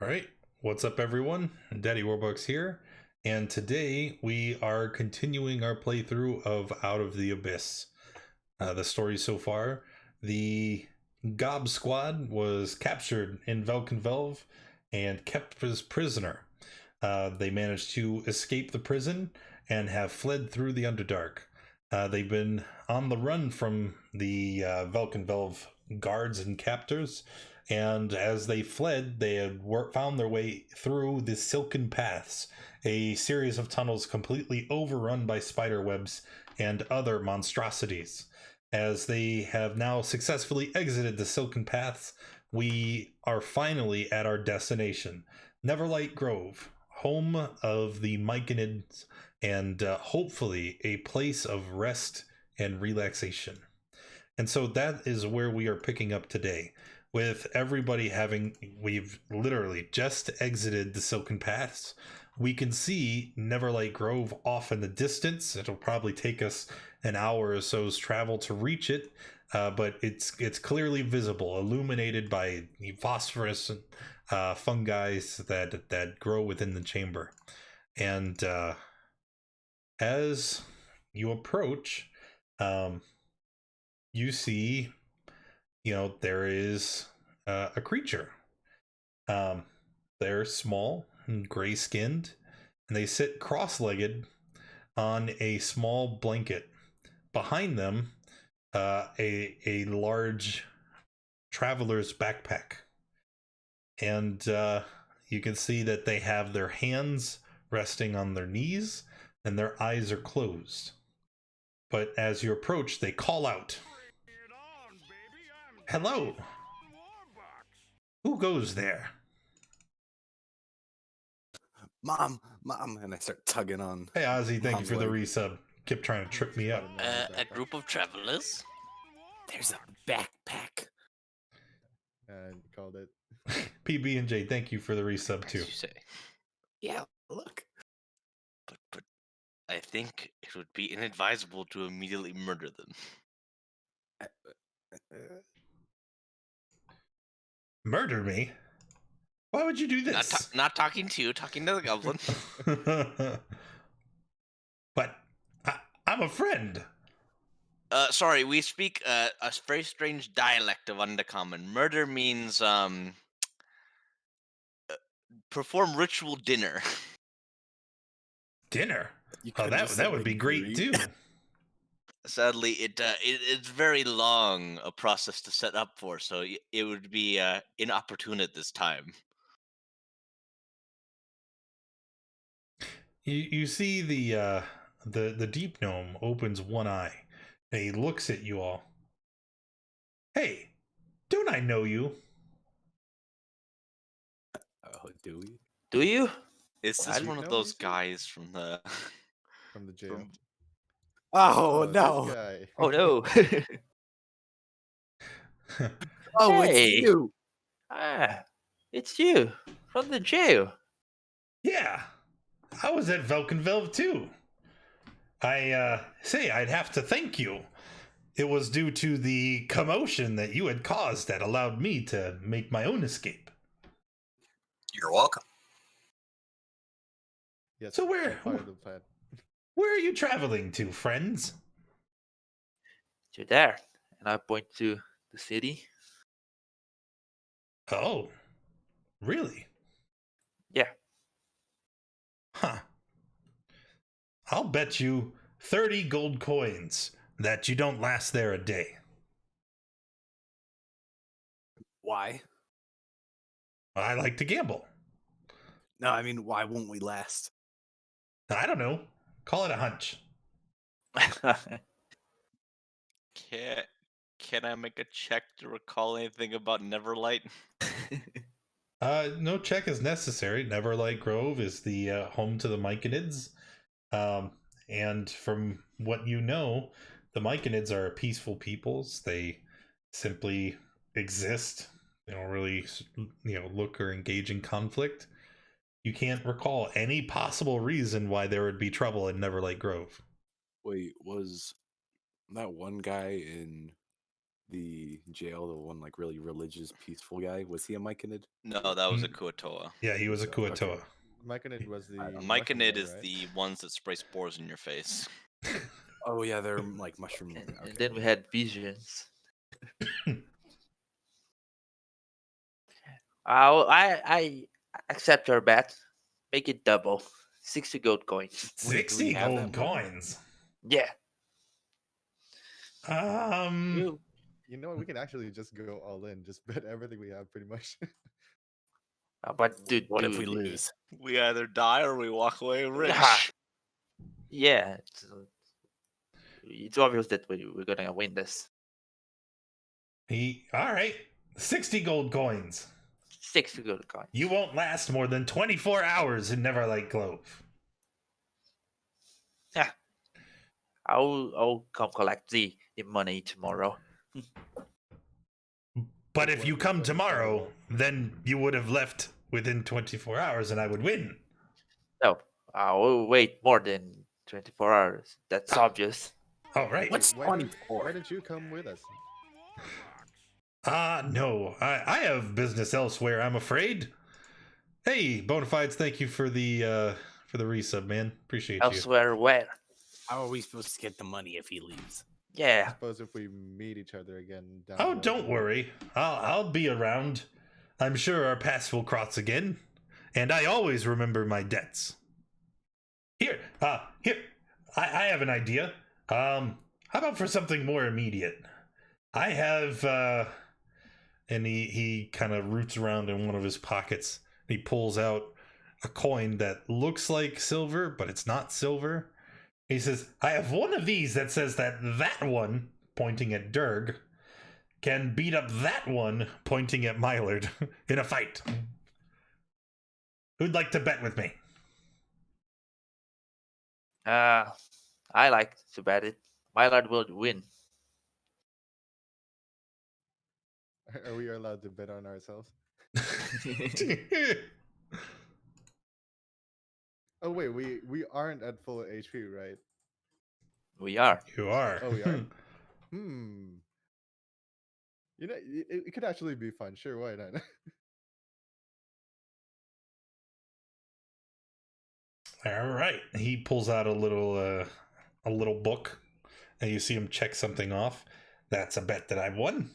All right, what's up, everyone? Daddy Warbucks here, and today we are continuing our playthrough of Out of the Abyss. The story so far: the GOB squad was captured in Velkenvelve and kept as prisoner. They managed to escape the prison and have fled through the Underdark. They've been on the run from the Velkenvelve guards and captors, and as they fled, they had found their way through the Silken Paths, a series of tunnels completely overrun by spider webs and other monstrosities. As they have now successfully exited the Silken Paths, we are finally at our destination, Neverlight Grove, home of the Myconids, and hopefully a place of rest and relaxation. And so that is where we are picking up today, with everybody we've literally just exited the Silken Paths. We can see Neverlight Grove off in the distance. It'll probably take us an hour or so's travel to reach it, but it's clearly visible, illuminated by the phosphorescent fungi that grow within the chamber. And as you approach, you see, there is a creature. They're small and gray skinned, and they sit cross legged on a small blanket. Behind them, a large traveler's backpack. And you can see that they have their hands resting on their knees and their eyes are closed. But as you approach, they call out, "Hello! Who goes there?" Mom, and I start tugging on. Hey, Ozzy, thank you Mom's for the leg. resub. Kept trying to trip me up. A group of travelers? There's a backpack. Called it. PB and J, thank you for the resub As too. you say. Yeah, look. But I think it would be inadvisable to immediately murder them. Murder me? Why would you do this? Not talking to you, talking to the goblin. But I'm a friend. Sorry, we speak a very strange dialect of Undercommon. Murder means perform ritual dinner. Dinner? Oh, that would be great too. Sadly, it's very long a process to set up for, so it would be inopportune at this time. You see the deep gnome opens one eye and he looks at you all. Hey, don't I know you? Oh, do we? Do you? Is this Do you one of know those me, sir? guys from the From the jail. Oh, this no. guy. Oh no. Oh, Hey. it's you. It's you from the jail. Yeah, I was at Velkenvelve too. I'd have to thank you. It was due to the commotion that you had caused that allowed me to make my own escape. You're welcome. Yes. So where part of the plan. are you traveling to, friends? You're there, and I point to the city. Oh, really? Yeah. Huh. I'll bet you 30 gold coins that you don't last there a day. Why? I like to gamble. No, I mean, why won't we last? I don't know. Call it a hunch. Can I make a check to recall anything about Neverlight? No check is necessary. Neverlight Grove is the home to the Myconids. And from what you know, the Myconids are peaceful peoples. They simply exist. They don't really, look or engage in conflict. You can't recall any possible reason why there would be trouble in Neverlight Grove. Wait, was that one guy in the jail, the one like really religious, peaceful guy? Was he a Myconid? No, that was a Mm. Kuatoa. Yeah, he was a Okay. Kuatoa. Myconid was the A mushroom Myconid guy, is right? the ones that spray spores in your face. Oh yeah, they're like mushroom. And Okay. then we had visions. I accept your bet. Make it double. 60 gold coins. Wait, do we 60 have gold that money? coins. Yeah. Um, You know what? We can actually just go all in. Just bet everything we have, pretty much. But dude, What if we dude, lose? We either die or we walk away Ah, rich. yeah, it's obvious that we're gonna win this. all right, 60 gold coins. 60 gold coins. You won't last more than 24 hours in Neverlight Grove. Yeah. I'll come collect the money tomorrow. But Wait, if what you was come the tomorrow, total? then you would have left within 24 hours and I would win. No, I'll wait more than 24 hours. That's obvious. All right. What's Why don't 24? you come with us? No. I have business elsewhere, I'm afraid. Hey, Bonafides, thank you for the resub, man. Appreciate you. Elsewhere, where? How are we supposed to get the money if he leaves? I Yeah. suppose if we meet each other again down Oh, the road. don't worry. I'll be around. I'm sure our paths will cross again, and I always remember my debts. Here. I have an idea. How about for something more immediate? I have and he kind of roots around in one of his pockets. He pulls out a coin that looks like silver, but it's not silver. He says, I have one of these that says that one, pointing at Durg, can beat up that one, pointing at Mylord, in a fight. Who'd like to bet with me? I like to bet it. My lord will win. Are we allowed to bet on ourselves? Oh wait, we aren't at full HP, right? We are. You are. Oh, we are. You know, it could actually be fun. Sure, why not? All right. He pulls out a little book, and you see him check something off. That's a bet that I've won.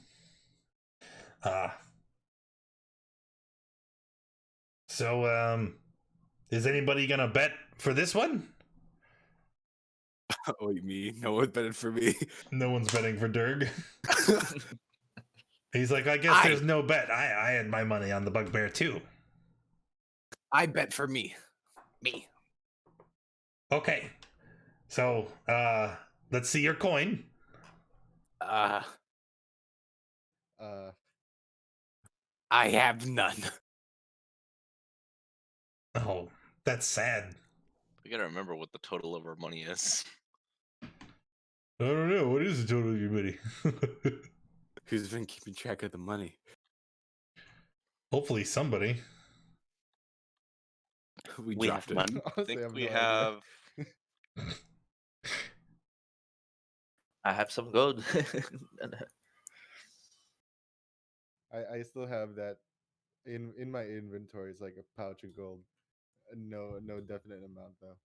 So is anybody gonna bet for this one? Wait, me? No one betted for me. No one's betting for Durg. He's like, I guess there's no bet. I had my money on the bugbear too. I bet for me. Me. Okay. So let's see your coin. I have none. Oh, that's sad. We gotta remember what the total of our money is. I don't know. What is the total of your money? Who's been keeping track of the money? Hopefully somebody. We We dropped have it. money. I Honestly, I think have we no idea. have. I have some gold. I still have that in my inventory. It's like a pouch of gold. No definite amount though.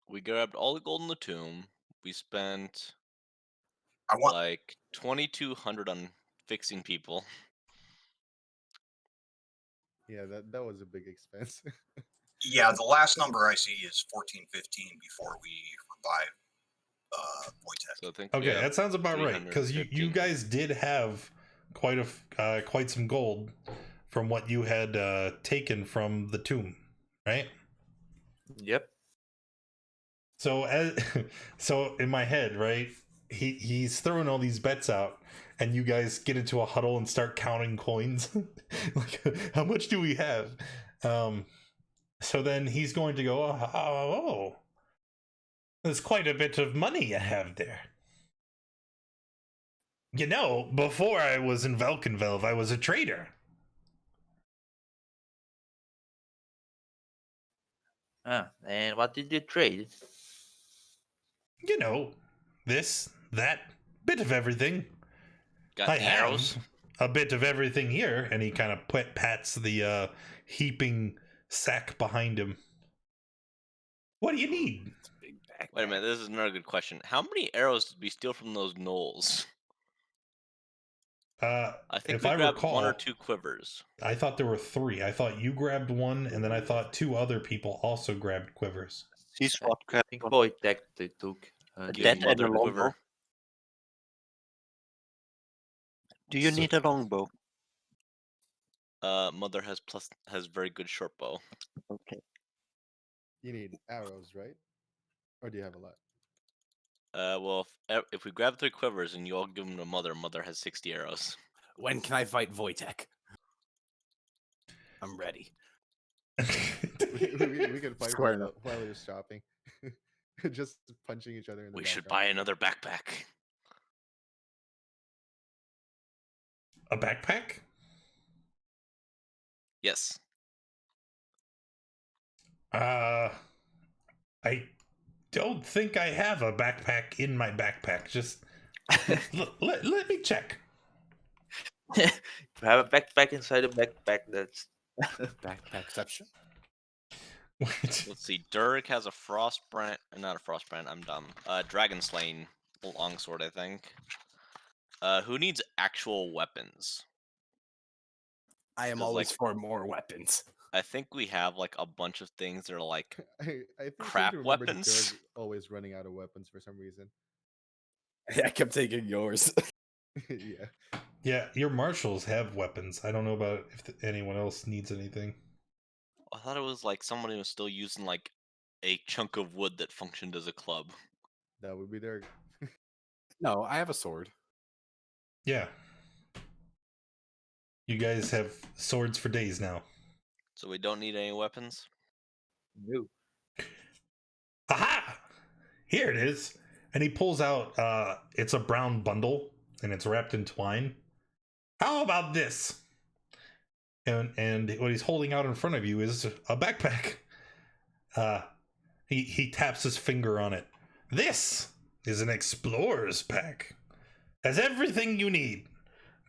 We grabbed all the gold in the tomb. We spent I want like 2,200 on fixing people. Yeah, that was a big expense. yeah, the last number I see is 1415 before we revive Wojtek. So I think we Okay, have that sounds about right. Because you 315. guys did have quite some gold from what you had taken from the tomb, right? Yep. So so in my head, right, he's throwing all these bets out, and you guys get into a huddle and start counting coins. Like, how much do we have? So then he's going to go, oh, there's quite a bit of money you have there. You know, before I was in Velkenvelv, I was a trader. And what did you trade? You know, this, that, bit of everything. Got I any have arrows? a bit of everything here. And he kind of pats the heaping sack behind him. What do you need? It's a big backpack. Wait a minute, this is another good question. How many arrows did we steal from those gnolls? I think If we I grabbed recall, 1 or 2 quivers. I thought there were 3. I thought you grabbed 1, and then I thought 2 other people also grabbed quivers. Sea swap I crab. think Boy technically took. Give That and a Mother longbow. quiver. Do you So- need a longbow? Mother has very good short bow. Okay. You need arrows, right? Or do you have a lot? Well, if we grab 3 quivers and you all give them to Mother, Mother has 60 arrows. When can I fight Wojtek? I'm ready. We can fight Square while you're shopping. Just punching each other in the We should buy background. another backpack. A backpack? Yes. I don't think I have a backpack in my backpack. Just let me check. If you have a backpack inside a backpack, that's Backpackception. Let's see. Dirk has a frostbrand. Not a frostbrand. I'm dumb. Dragon Slaying longsword, I think. Who needs actual weapons? I am 'Cause, always like- for more weapons. I think we have like a bunch of things that are like I think crap seem to remember weapons. Dirk always running out of weapons for some reason. I kept taking yours. Yeah. Yeah, your marshals have weapons. I don't know about if anyone else needs anything. I thought it was like somebody was still using like a chunk of wood that functioned as a club. That would be Dirk. No, I have a sword. Yeah. You guys have swords for days now. So we don't need any weapons. new. Aha! Here it is. And he pulls out it's a brown bundle and it's wrapped in twine. How about this? And what he's holding out in front of you is a backpack. He taps his finger on it. This is an explorer's pack. Has everything you need.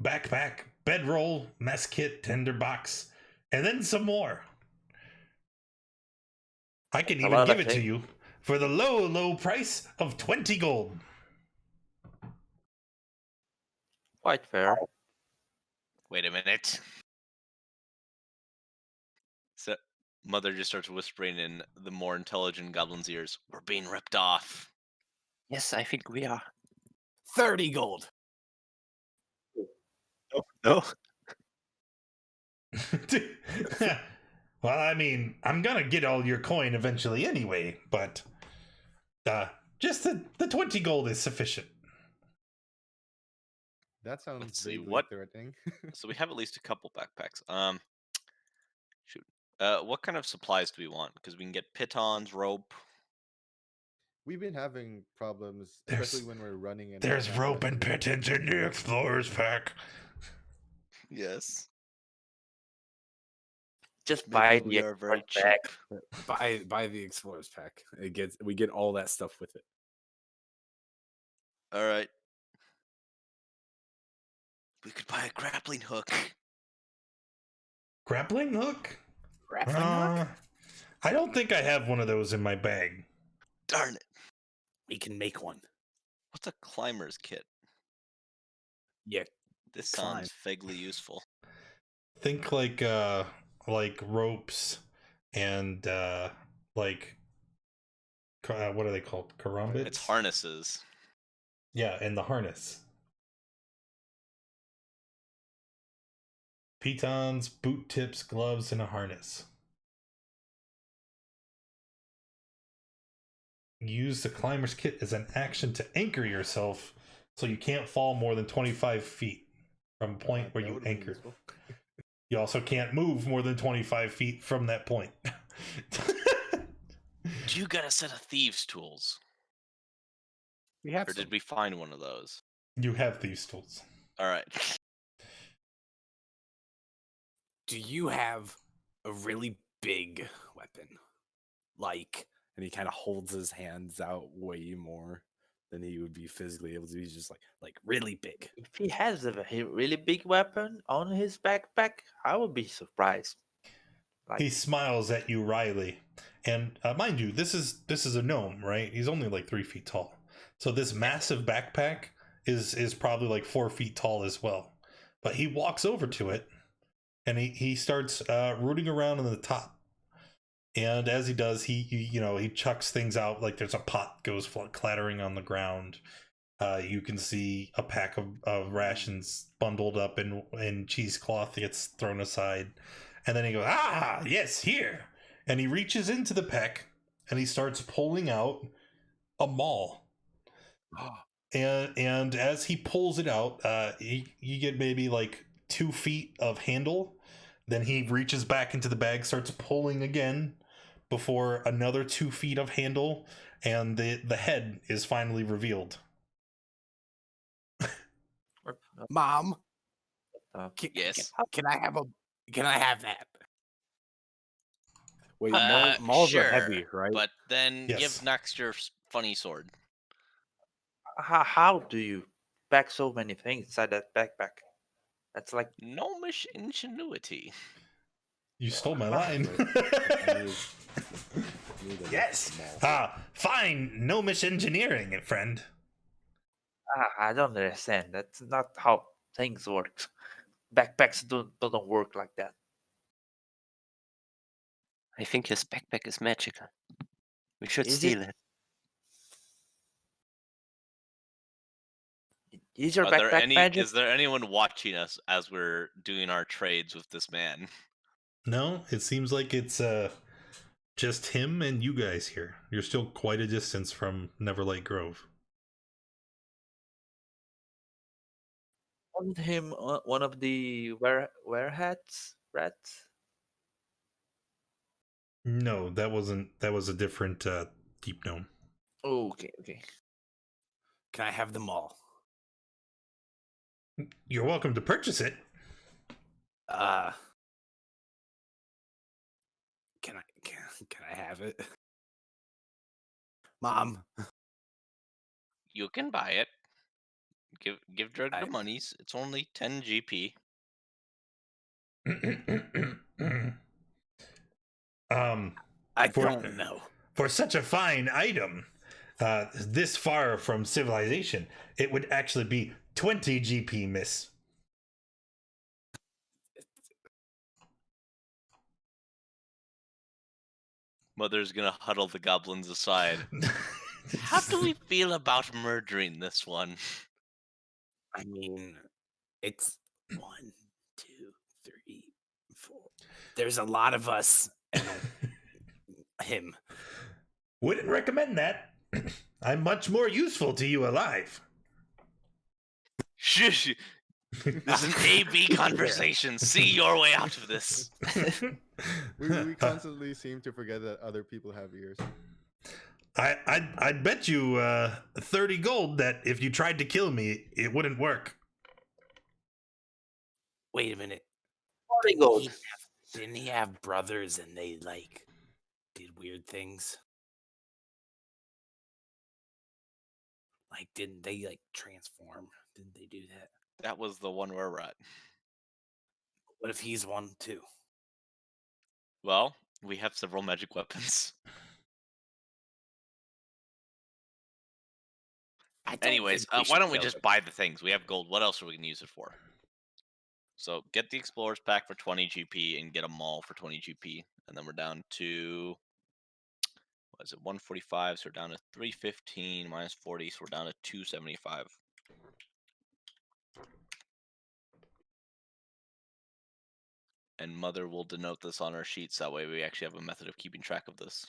Backpack, bedroll, mess kit, tinderbox, and then some more. I can A even lot give of it to things. you for the low price of 20 gold. Quite fair. Wait a minute. So Mother just starts whispering in the more intelligent goblin's ears. We're being ripped off. Yes, I think we are. 30 gold. No. Well, I mean, I'm gonna get all your coin eventually anyway, but just the 20 gold is sufficient. That sounds Let's see, vaguely what- threatening. So we have at least a couple backpacks. Shoot. What kind of supplies do we want? Because we can get pitons, rope. We've been having problems, There's- especially when we're running. And There's not rope and resting. pittance in the explorer's pack. Yes. Just Maybe buy we the are very extra cheap. pack. Buy the explorer's pack. We get all that stuff with it. All right. We could buy a grappling hook. Grappling hook? Grappling hook? I don't think I have one of those in my bag. Darn it. We can make one. What's a climber's kit? Yeah. This Climb. sounds vaguely useful. Think like ropes and like what are they called? Karambits? It's harnesses. Yeah, and the harness. Pitons, boot tips, gloves, and a harness. Use the climber's kit as an action to anchor yourself so you can't fall more than 25 feet from a point where That you would've been anchor. useful. You also can't move more than 25 feet from that point. Do you got a set of thieves' tools? We have Or did some. we find one of those? You have these tools. All right. Do you have a really big weapon? Like, and he kind of holds his hands out way more then he would be physically able to be just like really big. If he has a really big weapon on his backpack, I would be surprised. He smiles at you wryly, and mind you, this is a gnome, right? He's only like 3 feet tall, so this massive backpack is probably like 4 feet tall as well. But he walks over to it, and he starts rooting around in the top. And as he does, he chucks things out, like there's a pot goes clattering on the ground. You can see a pack of rations bundled up in cheesecloth gets thrown aside. And then he goes, "Ah, yes, here." And he reaches into the pack and he starts pulling out a maul. And as he pulls it out, you get maybe like 2 feet of handle. Then he reaches back into the bag, starts pulling again before another 2 feet of handle, and the head is finally revealed. Mom, Yes. can I have that? Wait, Uh, mauls sure, are heavy, right? But then Yes. give Nax your funny sword. How do you pack so many things inside that backpack? That's like Gnomish ingenuity. You stole my line. Yes. Fine gnomish engineering, friend. I don't understand. That's not how things work. Backpacks don't work like that. I think his backpack is magical. We should Is steal it? it. Is your Are there backpack magic? Is there anyone watching us as we're doing our trades with this man? No, it seems like it's just him and you guys here. You're still quite a distance from Neverlight Grove. Wasn't him one of the rats? No, that wasn't. That was a different deep gnome. Okay. Can I have them all? You're welcome to purchase it. Can I have it? Mom, You can buy it. Give Dreg the I- monies. It's only 10 GP. I For- don't know. For such a fine item, this far from civilization, it would actually be 20 GP, miss. Mother's gonna huddle the goblins aside. How do we feel about murdering this one? I mean, it's 1, 2, 3, 4. There's a lot of us and him. Wouldn't recommend that. I'm much more useful to you alive. Shush! This is an AB conversation. See your way out of this. We constantly seem to forget that other people have ears. I'd bet you 30 gold that if you tried to kill me, it wouldn't work. Wait a minute. 40 gold. Didn't he have brothers and they did weird things? Didn't they transform? Didn't they do that? That was the one where we're at. What if he's one too? Well, we have several magic weapons. Anyways, why don't we just buy the things? We have gold. What else are we going to use it for? So get the Explorer's Pack for 20 GP and get a Maul for 20 GP. And then we're down to, what is it, 145. So we're down to 315 minus 40. So we're down to 275. And Mother will denote this on our sheets. That way we actually have a method of keeping track of this.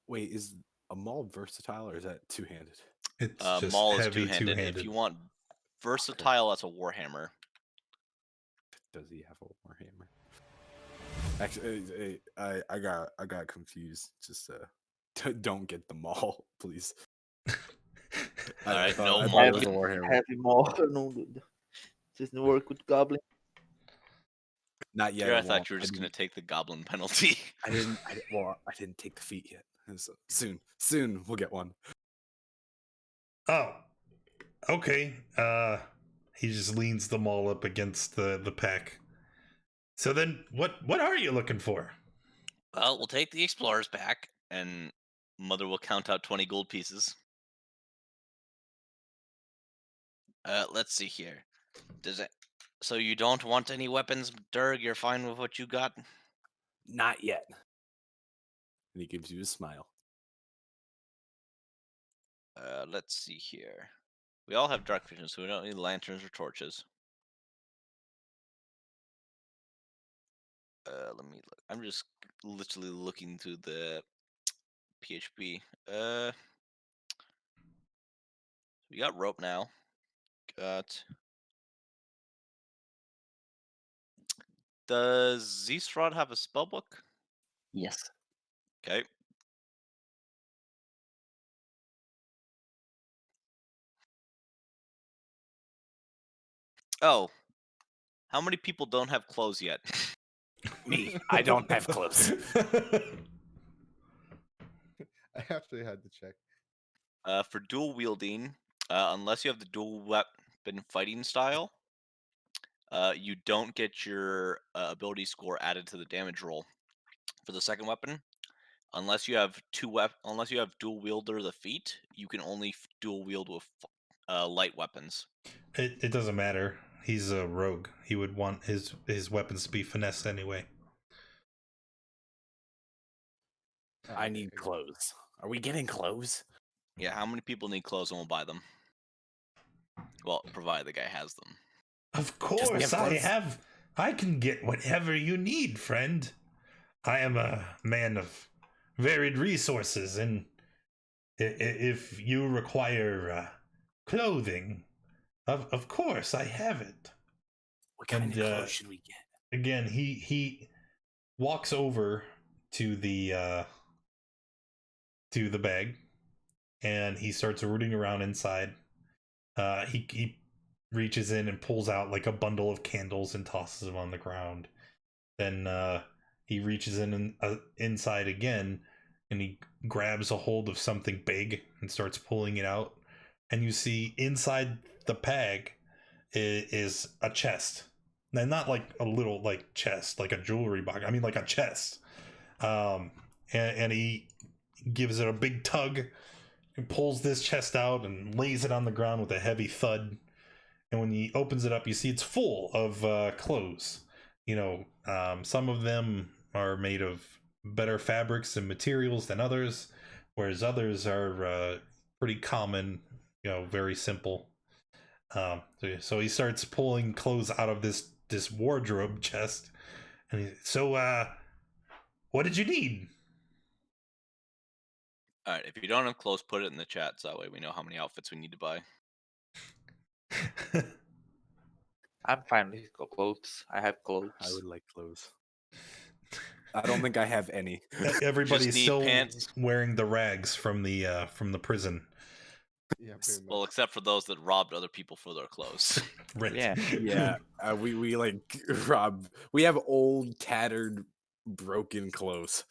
Wait, is a maul versatile or is that two-handed? It's just Maul is heavy two-handed. two-handed. If you want versatile, that's a Warhammer. Does he have a warhammer? Actually, I got confused. Just don't get the maul, please. Alright, no I maul thought it was a then. warhammer. Heavy more. No, doesn't work with goblin. Not yet. Here, I it thought won't. you were just going to take the goblin penalty. I didn't take the feat yet. So soon we'll get one. Oh, okay. He just leans them all up against the pack. So then, what are you looking for? Well, we'll take the explorers back, and Mother will count out 20 gold pieces. Let's see here. Does it? So you don't want any weapons, Durg? You're fine with what you got? Not yet. And he gives you a smile. Let's see here. We all have dark vision, so we don't need lanterns or torches. Let me look. I'm just literally looking through the PHP. We got rope now. Got. Does Zestrod have a spellbook? Yes. Okay. Oh, how many people don't have clothes yet? Me, I don't have clothes. I actually had to check. For dual wielding, unless you have the dual weapon fighting style, you don't get your ability score added to the damage roll. For the second weapon, unless you have unless you have dual wielder the feat, you can only dual wield with light weapons. It doesn't matter. He's a rogue. He would want his weapons to be finesse anyway. I need clothes. Are we getting clothes? Yeah, how many people need clothes and we'll buy them? Well, provided the guy has them. Of course, clothes? I can get whatever you need, friend. I am a man of varied resources, and if you require clothing, of course I have it. What kind of clothes should we get? Again, he walks over to the bag, and he starts rooting around inside. He reaches in and pulls out like a bundle of candles and tosses them on the ground. Then he reaches in inside again, and he grabs a hold of something big and starts pulling it out. And you see inside the bag is a chest. And not like a little like chest, like a jewelry box. I mean like a chest. And he gives it a big tug and pulls this chest out and lays it on the ground with a heavy thud. And when he opens it up, you see it's full of clothes. You know, some of them are made of better fabrics and materials than others, whereas others are pretty common, you know, very simple. So he starts pulling clothes out of this wardrobe chest. And what did you need? All right, if you don't have clothes, put it in the chat so that way we know how many outfits we need to buy. I'm fine with clothes. I have clothes. I would like clothes. I don't think I have any. Everybody's still pants. wearing the rags from the prison. Yeah, pretty much. Well, except for those that robbed other people for their clothes. Right. Yeah. Yeah, we like Rob. We have old, tattered, broken clothes.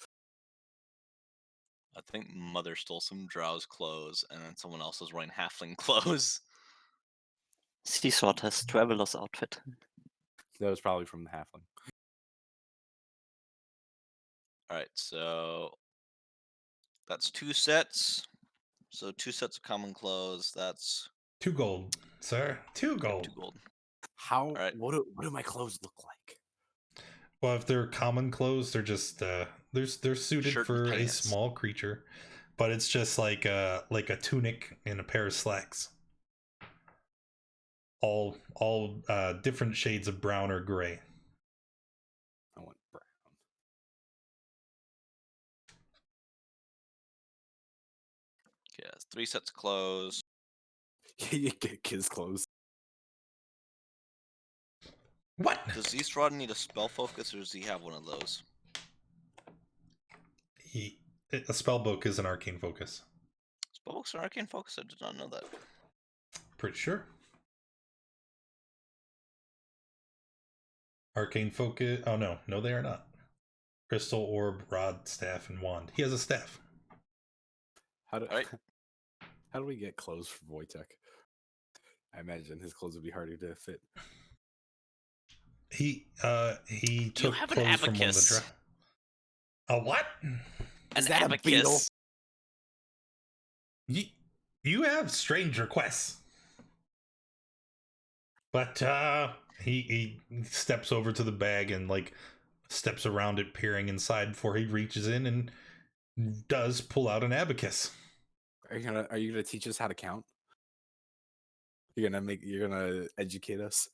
I think Mother stole some Drow's clothes, and then someone else was wearing halfling clothes. Seasword has traveler's outfit. That was probably from the halfling. All right, so that's 2 sets. So 2 sets of common clothes. That's 2 gold, sir. 2 gold. 2 gold. How? Right. What do my clothes look like? Well, if they're common clothes, they're just they're suited Shirt and for a pants. small creature, but it's just like a tunic and a pair of slacks. All different shades of brown or gray. I want brown. Okay, that's 3 sets of clothes. You get kids' clothes. What? Does Eastrod need a spell focus, or does he have one of those? A spell book is an arcane focus. Spellbooks are arcane focus? I did not know that. Pretty sure. Arcane focus. Oh no, they are not. Crystal, orb, rod, staff, and wand. He has a staff. How do? Right. How do we get clothes for Wojtek? I imagine his clothes would be harder to fit. He took have an clothes from one of the abacus. A what? Is An that a beetle? abacus. You have strange requests. But he steps over to the bag and like steps around it, peering inside before he reaches in and does pull out an abacus. Are you gonna teach us how to count? You're gonna educate us?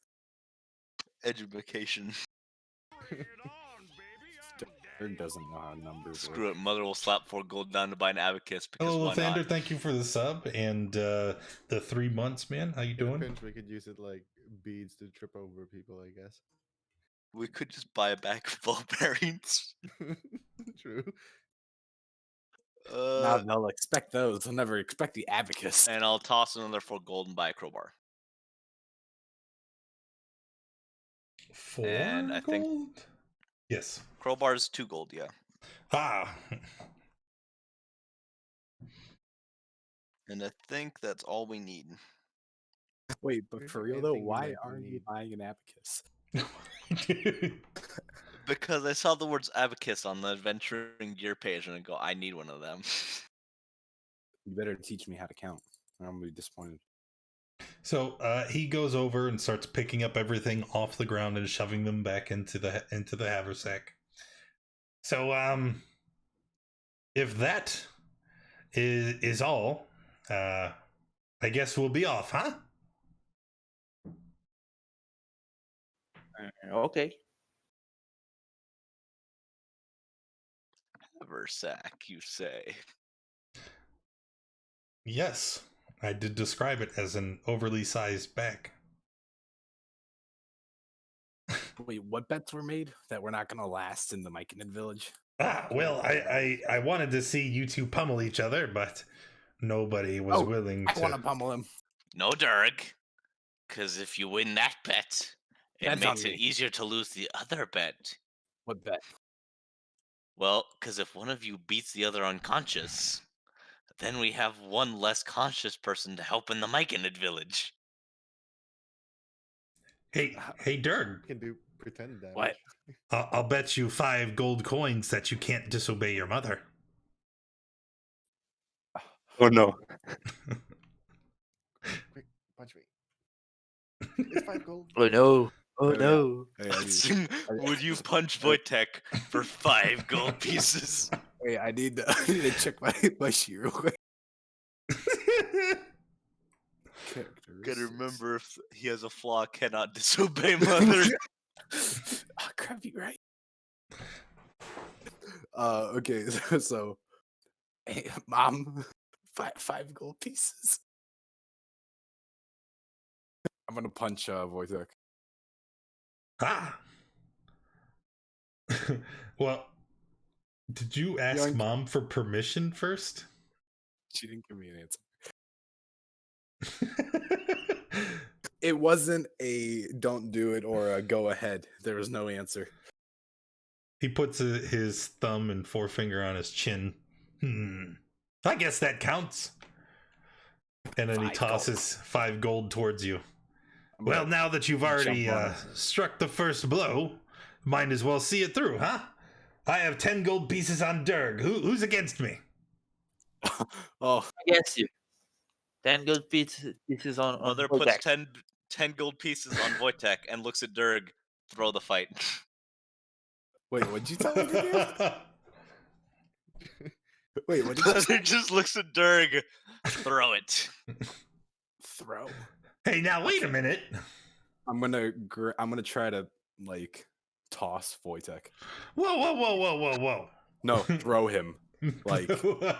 Education. Dirk doesn't know how numbers Screw work. it. Mother will slap 4 gold down to buy an abacus because Hello, why Lathander. not? Thank you for the sub and the 3 months, man. How you In a doing? pinch, we could use it like beads to trip over people, I guess. We could just buy a bag of ball bearings. True. Now they'll expect those. They'll never expect the abacus. And I'll toss another 4 gold and buy a crowbar. 4 and I think- gold? Yes. Crowbar's 2 gold, yeah. Ah. And I think that's all we need. Wait, but Is for there real though, anything why that we aren't you need? buying an abacus? Because I saw the words abacus on the adventuring gear page and I go, I need one of them. You better teach me how to count. Or I'm gonna be disappointed. So he goes over and starts picking up everything off the ground and shoving them back into the haversack. So if that is all, I guess we'll be off, huh? Okay. Haversack, you say? Yes, I did describe it as an overly sized bag. Wait, what bets were made that we're not gonna last in the Myconid village? Well, I wanted to see you two pummel each other, but nobody was willing I to. want to pummel him. No, Durg. Because if you win that bet, it Bet makes on it me. easier to lose the other bet. What bet? Well, because if one of you beats the other unconscious, then we have one less conscious person to help in the Myconid village. Hey, Dirk, We can do pretend damage. What? I'll bet you 5 gold coins that you can't disobey your mother. Oh no. Quick, punch me. It's 5 gold. Oh no. Oh yeah. no. Would you punch Wojtek for 5 gold pieces? Wait, I need to check my sheet real quick. Gotta remember if he has a flaw, cannot disobey mother. Oh, crap, you right. Okay, so hey, mom, 5 gold pieces. I'm gonna punch Wojtek. Ah. Well, did you ask Yoink. Mom for permission first? She didn't give me an answer. It wasn't a don't do it or a go ahead. There was no answer. He puts his thumb and forefinger on his chin. I guess that counts. And then he 5 tosses 5 gold towards you. I'm Well, gonna now that you've already jump on it. struck the first blow, might as well see it through, huh? I have 10 gold pieces on Durg. Who's against me? Oh, I guess you. 10 gold pieces on Mother Wojtek. puts 10 gold pieces on Wojtek and looks at Durg. Throw the fight. wait, what'd you tell me to do? Wait, what did you He say? just looks at Durg. Throw it. Throw. Hey, now wait a Okay. minute. I'm gonna try to like toss Wojtek. Whoa. No, throw him. Like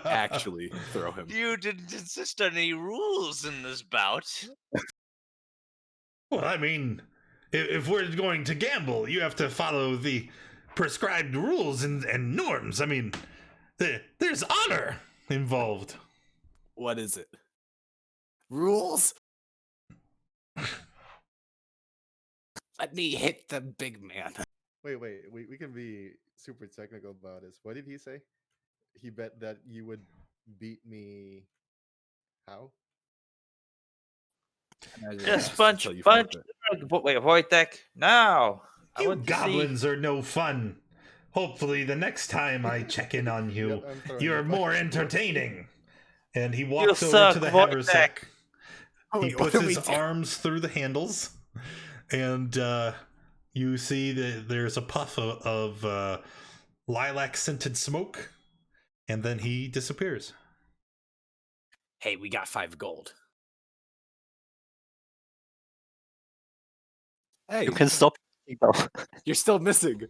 actually throw him. You didn't insist on any rules in this bout. Well, I mean, if we're going to gamble, you have to follow the prescribed rules and norms. I mean, there's honor involved. What is it? Rules? Let me hit the big man. Wait, we can be super technical about this. What did he say? He bet that you would beat me How? Just punch. Wait, Wojtek, now. I You want to see. goblins are no fun. Hopefully, the next time I check in on you, Yep, I'm throwing you're the more punch. entertaining. And he walks over suck, to the Wojtek. haversack. Oh, He wait, what puts do we his do? arms through the handles, and you see that there's a puff of lilac-scented smoke, and then he disappears. Hey, we got 5 gold. Hey, You can stop. though. you're still missing.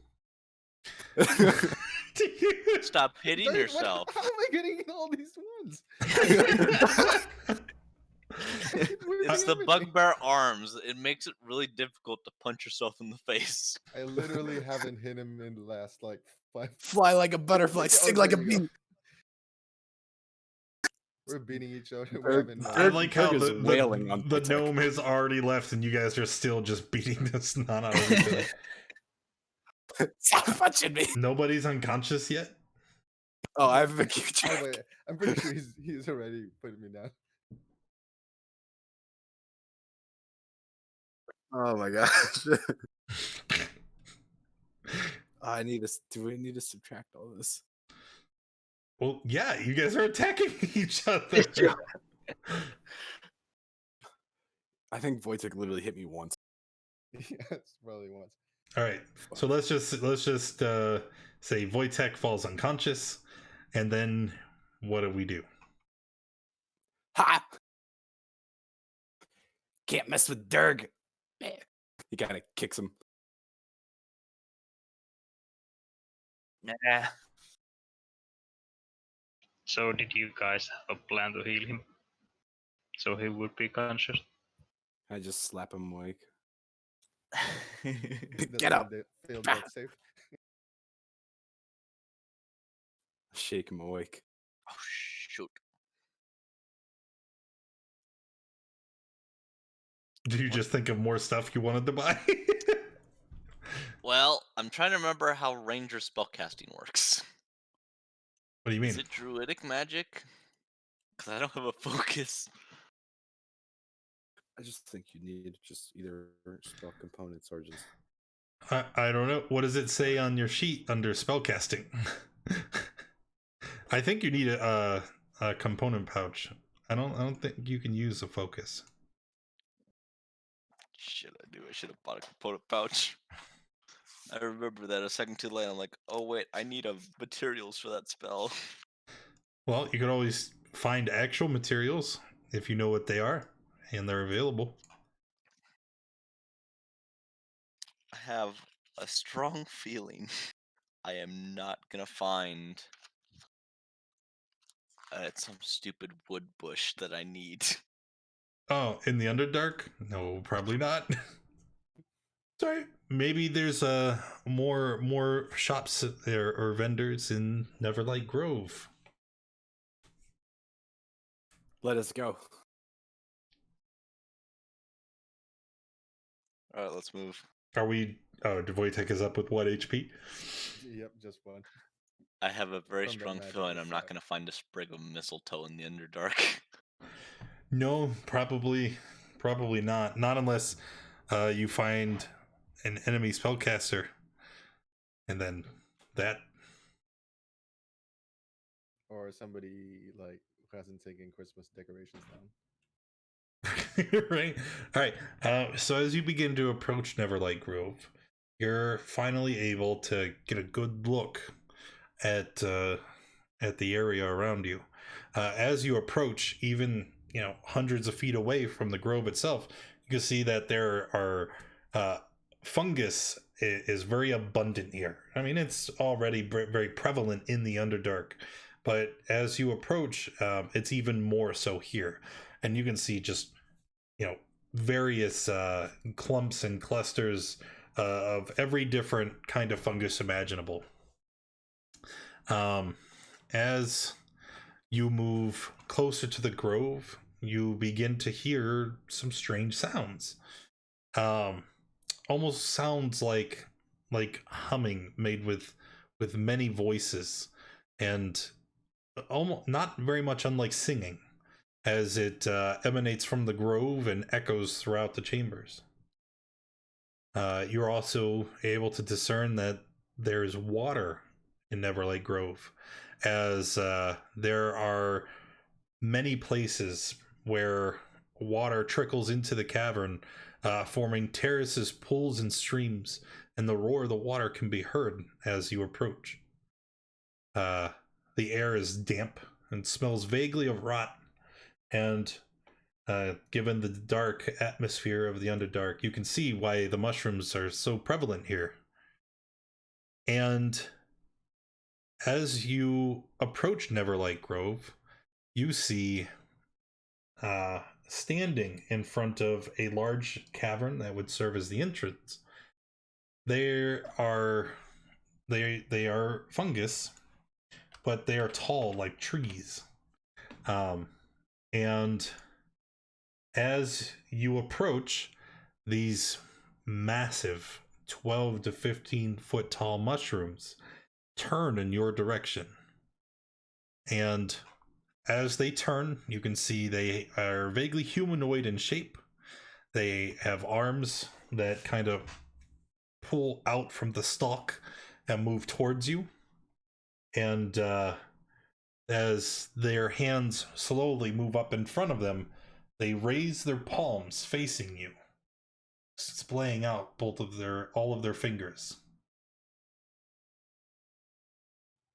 Stop hitting What- yourself. How am I getting all these ones? It's the bugbear arms. It makes it really difficult to punch yourself in the face. I literally haven't hit him in the last like 5. Fly like a butterfly, Oh, sting like a there we go. bee. We're beating each other. We Berg- haven't. I like how Berg is the wailing on the Wojtek. gnome has already left, and you guys are still just beating the snot out of each other. Stop punching me. Nobody's unconscious yet? Oh, I have a cute Oh, check. wait, I'm pretty sure he's already putting me down. Oh my gosh. I need to. Do we need to subtract all this? Well, yeah, you guys are attacking each other. I think Wojtek literally hit me once. Yes, probably once. All right, so let's just say Wojtek falls unconscious, and then what do we do? Ha! Can't mess with Durg. He kind of kicks him. Nah. So did you guys have a plan to heal him? So he would be conscious? I just slap him awake. That's Get why up. they failed that save. Shake him awake. Oh shoot! Do you just think of more stuff you wanted to buy? Well, I'm trying to remember how ranger spellcasting works. What do you mean? Is it druidic magic? Because I don't have a focus. I just think you need just either spell components or just. I don't know. What does it say on your sheet under spellcasting? I think you need a component pouch. I don't think you can use a focus. Shit, I should have bought a component pouch. I remember that a second too late. I'm like, oh wait, I need materials for that spell. Well, you could always find actual materials if you know what they are and they're available. I have a strong feeling I am not gonna find some stupid wood bush that I need. Oh, in the Underdark? No, probably not. Sorry, maybe there's more shops there or vendors in Neverlight Grove. Let us go. All right, let's move. Are we? Oh, Wojtek is up with what HP? Yep, just one. I have a very From the strong magical feeling I'm not side. gonna find a sprig of mistletoe in the Underdark. No, probably not. Not unless you find an enemy spellcaster, and then that. Or somebody like who hasn't taken Christmas decorations down. Right. All right. So as you begin to approach Neverlight Grove, you're finally able to get a good look at the area around you. As you approach, even hundreds of feet away from the grove itself, you can see that there are fungus is very abundant here. I mean, it's already very prevalent in the Underdark, but as you approach, it's even more so here, and you can see just various clumps and clusters of every different kind of fungus imaginable. As you move closer to the grove, you begin to hear some strange sounds. Almost sounds like humming made with many voices, and almost not very much unlike singing. as it emanates from the grove and echoes throughout the chambers. You're also able to discern that there's water in Neverlight Grove, as there are many places where water trickles into the cavern, forming terraces, pools, and streams, and the roar of the water can be heard as you approach. The air is damp and smells vaguely of rot, and given the dark atmosphere of the Underdark, you can see why the mushrooms are so prevalent here. And as you approach Neverlight Grove, you see standing in front of a large cavern that would serve as the entrance. They are fungus, but they are tall like trees. And as you approach, these massive 12 to 15 foot tall mushrooms turn in your direction. And as they turn, you can see they are vaguely humanoid in shape. They have arms that kind of pull out from the stalk and move towards you. And as their hands slowly move up in front of them, they raise their palms facing you, splaying out all of their fingers.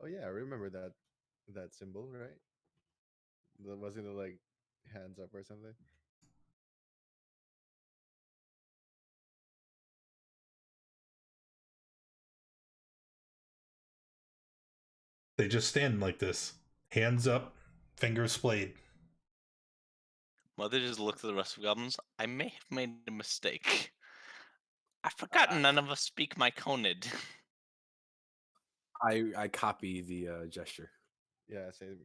Oh yeah, I remember that symbol, right? Wasn't it like hands up or something? They just stand like this, hands up, fingers splayed. Mother just looked at the rest of the goblins. I may have made a mistake. I've forgotten none of us speak Myconid. I copy the gesture. Yeah, same.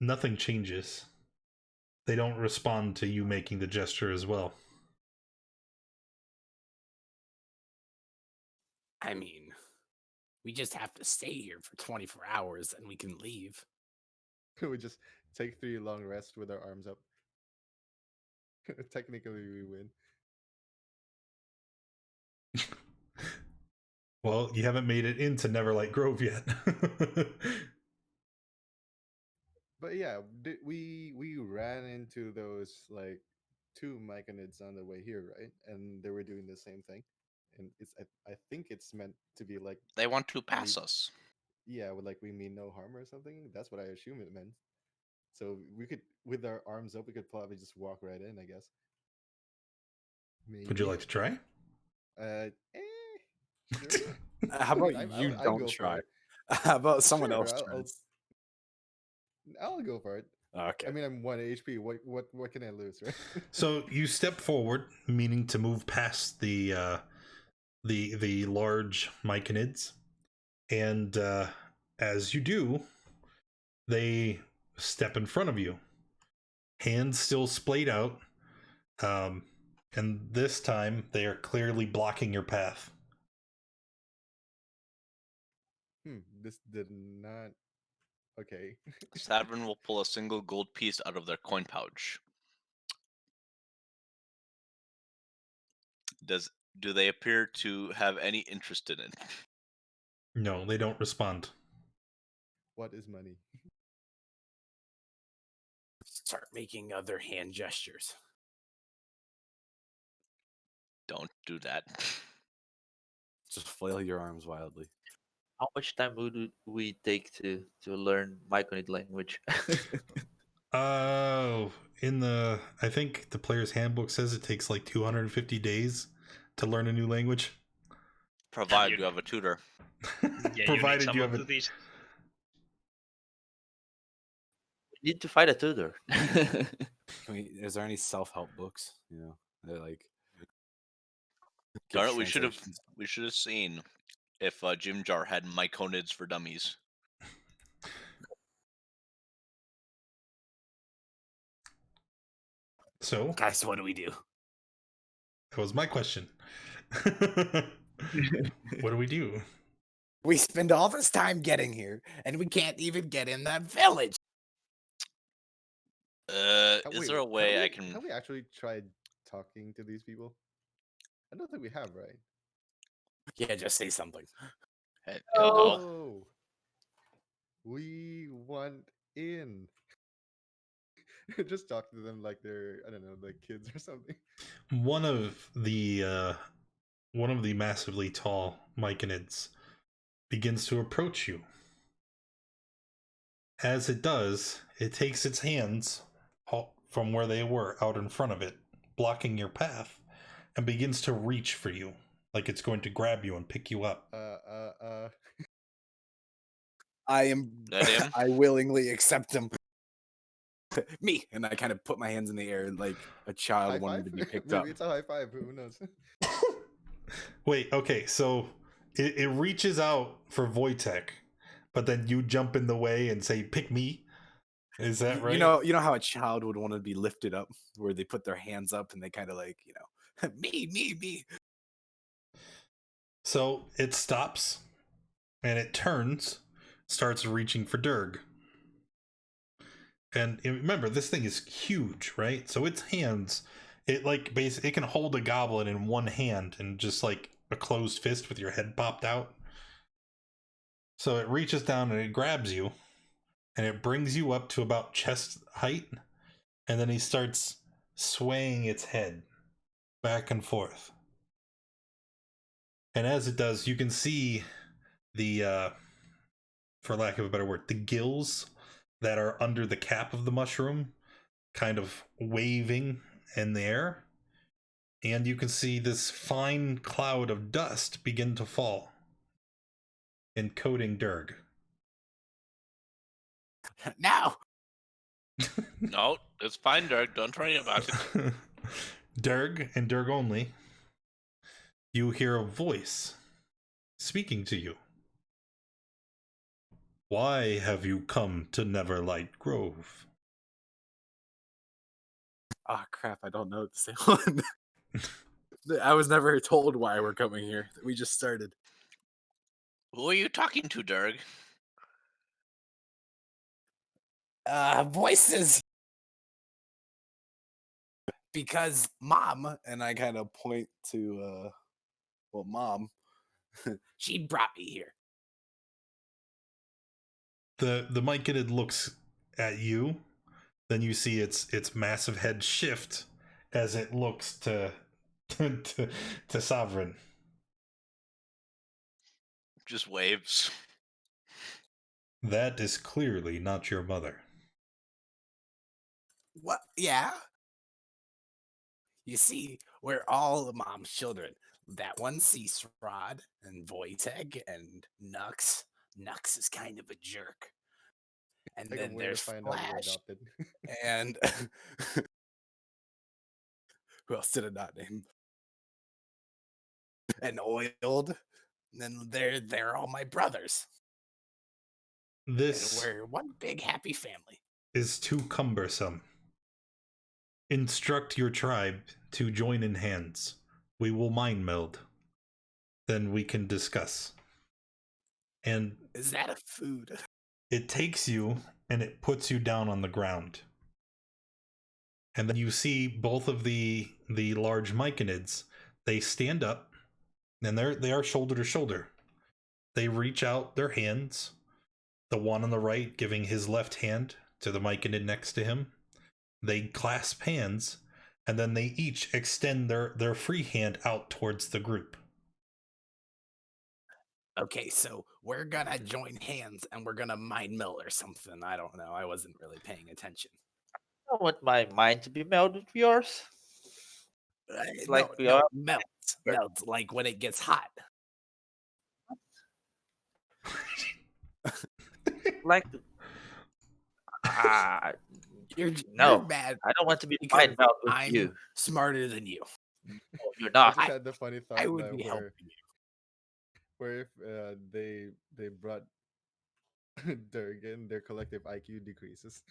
Nothing changes. They don't respond to you making the gesture as well. I mean, we just have to stay here for 24 hours and we can leave. We just take 3 long rests with our arms up. Technically, we win. Well, you haven't made it into Neverlight Grove yet. But yeah, we ran into those like 2 Myconids on the way here, right? And they were doing the same thing. And I think it's meant to be like They want to pass us. yeah, like we mean no harm or something. That's what I assume it meant. So we could, with our arms up, we could probably just walk right in, I guess. Maybe. Would you like to try? Sure. How about I'll you go don't for try? it. How about someone Sure, else I'll tries? I'll go for it. Okay. I mean, I'm 1 HP. What can I lose, right? So you step forward, meaning to move past the large Myconids, and as you do, they step in front of you, hands still splayed out, and this time they are clearly blocking your path. This did not. Okay. Savin will pull a single gold piece out of their coin pouch. Do they appear to have any interest in it? No, they don't respond. What is money? Start making other hand gestures. Don't do that. Just flail your arms wildly. How much time would we take to learn Myconid language? I think the player's handbook says it takes like 250 days to learn a new language. Provided you have a tutor. Yeah, Provided you have to these. We need to find a tutor. Is there any self-help books? You know, they're like. Darn it, we should have seen if Jim Jar had Myconids for Dummies. So, Guys, what do we do? that was my question. What do we do? We spend all this time getting here, and we can't even get in that village. Is there a way I can? Have we actually tried talking to these people? I don't think we have, right? Yeah, just say something. Hello. Oh, we want in. Just talk to them like they're, I don't know, like kids or something. One of the massively tall myconids begins to approach you. As it does, it takes its hands from where they were out in front of it, blocking your path, and begins to reach for you, like it's going to grab you and pick you up. I am. That him? I willingly accept him. Me, and I kind of put my hands in the air like a child high wanting five? to be picked Maybe up. it's a high five. Who knows? Wait, okay, so it reaches out for Wojtek, but then you jump in the way and say, "Pick me." Is that right? You know how a child would want to be lifted up, where they put their hands up and they kind of like, me. So it stops and it turns, starts reaching for Durg. And remember, this thing is huge, right? So its hands, it like basically it can hold a goblin in one hand and just like a closed fist with your head popped out. So it reaches down and it grabs you, and it brings you up to about chest height, and then he starts swaying its head back and forth. And as it does, you can see the, for lack of a better word, the gills that are under the cap of the mushroom kind of waving in the air. And you can see this fine cloud of dust begin to fall, encoding Durg. Now, No, it's fine, Dirk. Don't worry about it. Durg, and Durg only, you hear a voice speaking to you. Why have you come to Neverlight Grove? oh crap, I don't know what to say. I was never told why we're coming here. We just started. Who are you talking to, Dirk? Voices. Because mom, and I kind of point to mom. She brought me here. The myconid looks at you, then you see its massive head shift as it looks to to Sovereign. Just waves. That is clearly not your mother. What? Yeah. You see, we're all mom's children. That one Cease Rod and Wojtek and Nux. Nux is kind of a jerk. And Like, then I'm waiting to there's find out we're Flash. adopted. And who else did I not name? And Oiled. And then they're all my brothers. This And we're one big happy family. is too cumbersome. Instruct your tribe to join in hands. We will mind meld. Then we can discuss. And Is that a food? it takes you and it puts you down on the ground. And then you see both of the large myconids. They stand up, and they are shoulder to shoulder. They reach out their hands. The one on the right giving his left hand to the myconid next to him. They clasp hands, and then they each extend their free hand out towards the group. Okay, so we're gonna join hands and we're gonna mind meld or something. I don't know. I wasn't really paying attention. I want my mind to be melded with yours. Like we are. Melts like when it gets hot. Like You're no, mad I don't want to be because mind meld with I'm you. smarter than you. No, you're I not. just had the funny thought I would that be helping you. where if they brought Durgan, their collective IQ decreases.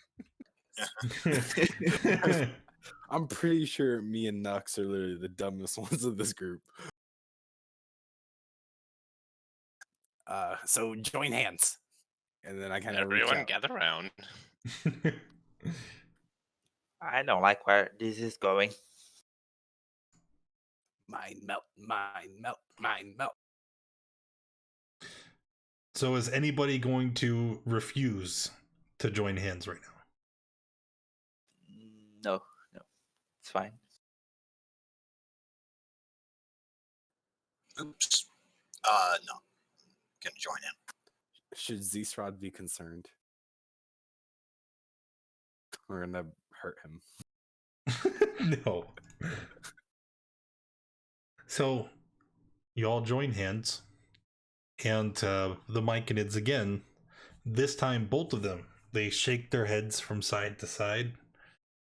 I'm pretty sure me and Nux are literally the dumbest ones of this group. So join hands. And then I kind of Everyone gather around. I don't like where this is going. Mind melt, mind melt, mind melt. So is anybody going to refuse to join hands right now? No, it's fine. Oops. No. Gonna join in. Should Zeesrod be concerned? We're gonna hurt him. No. So you all join hands, and the Myconids again. This time, both of them, they shake their heads from side to side,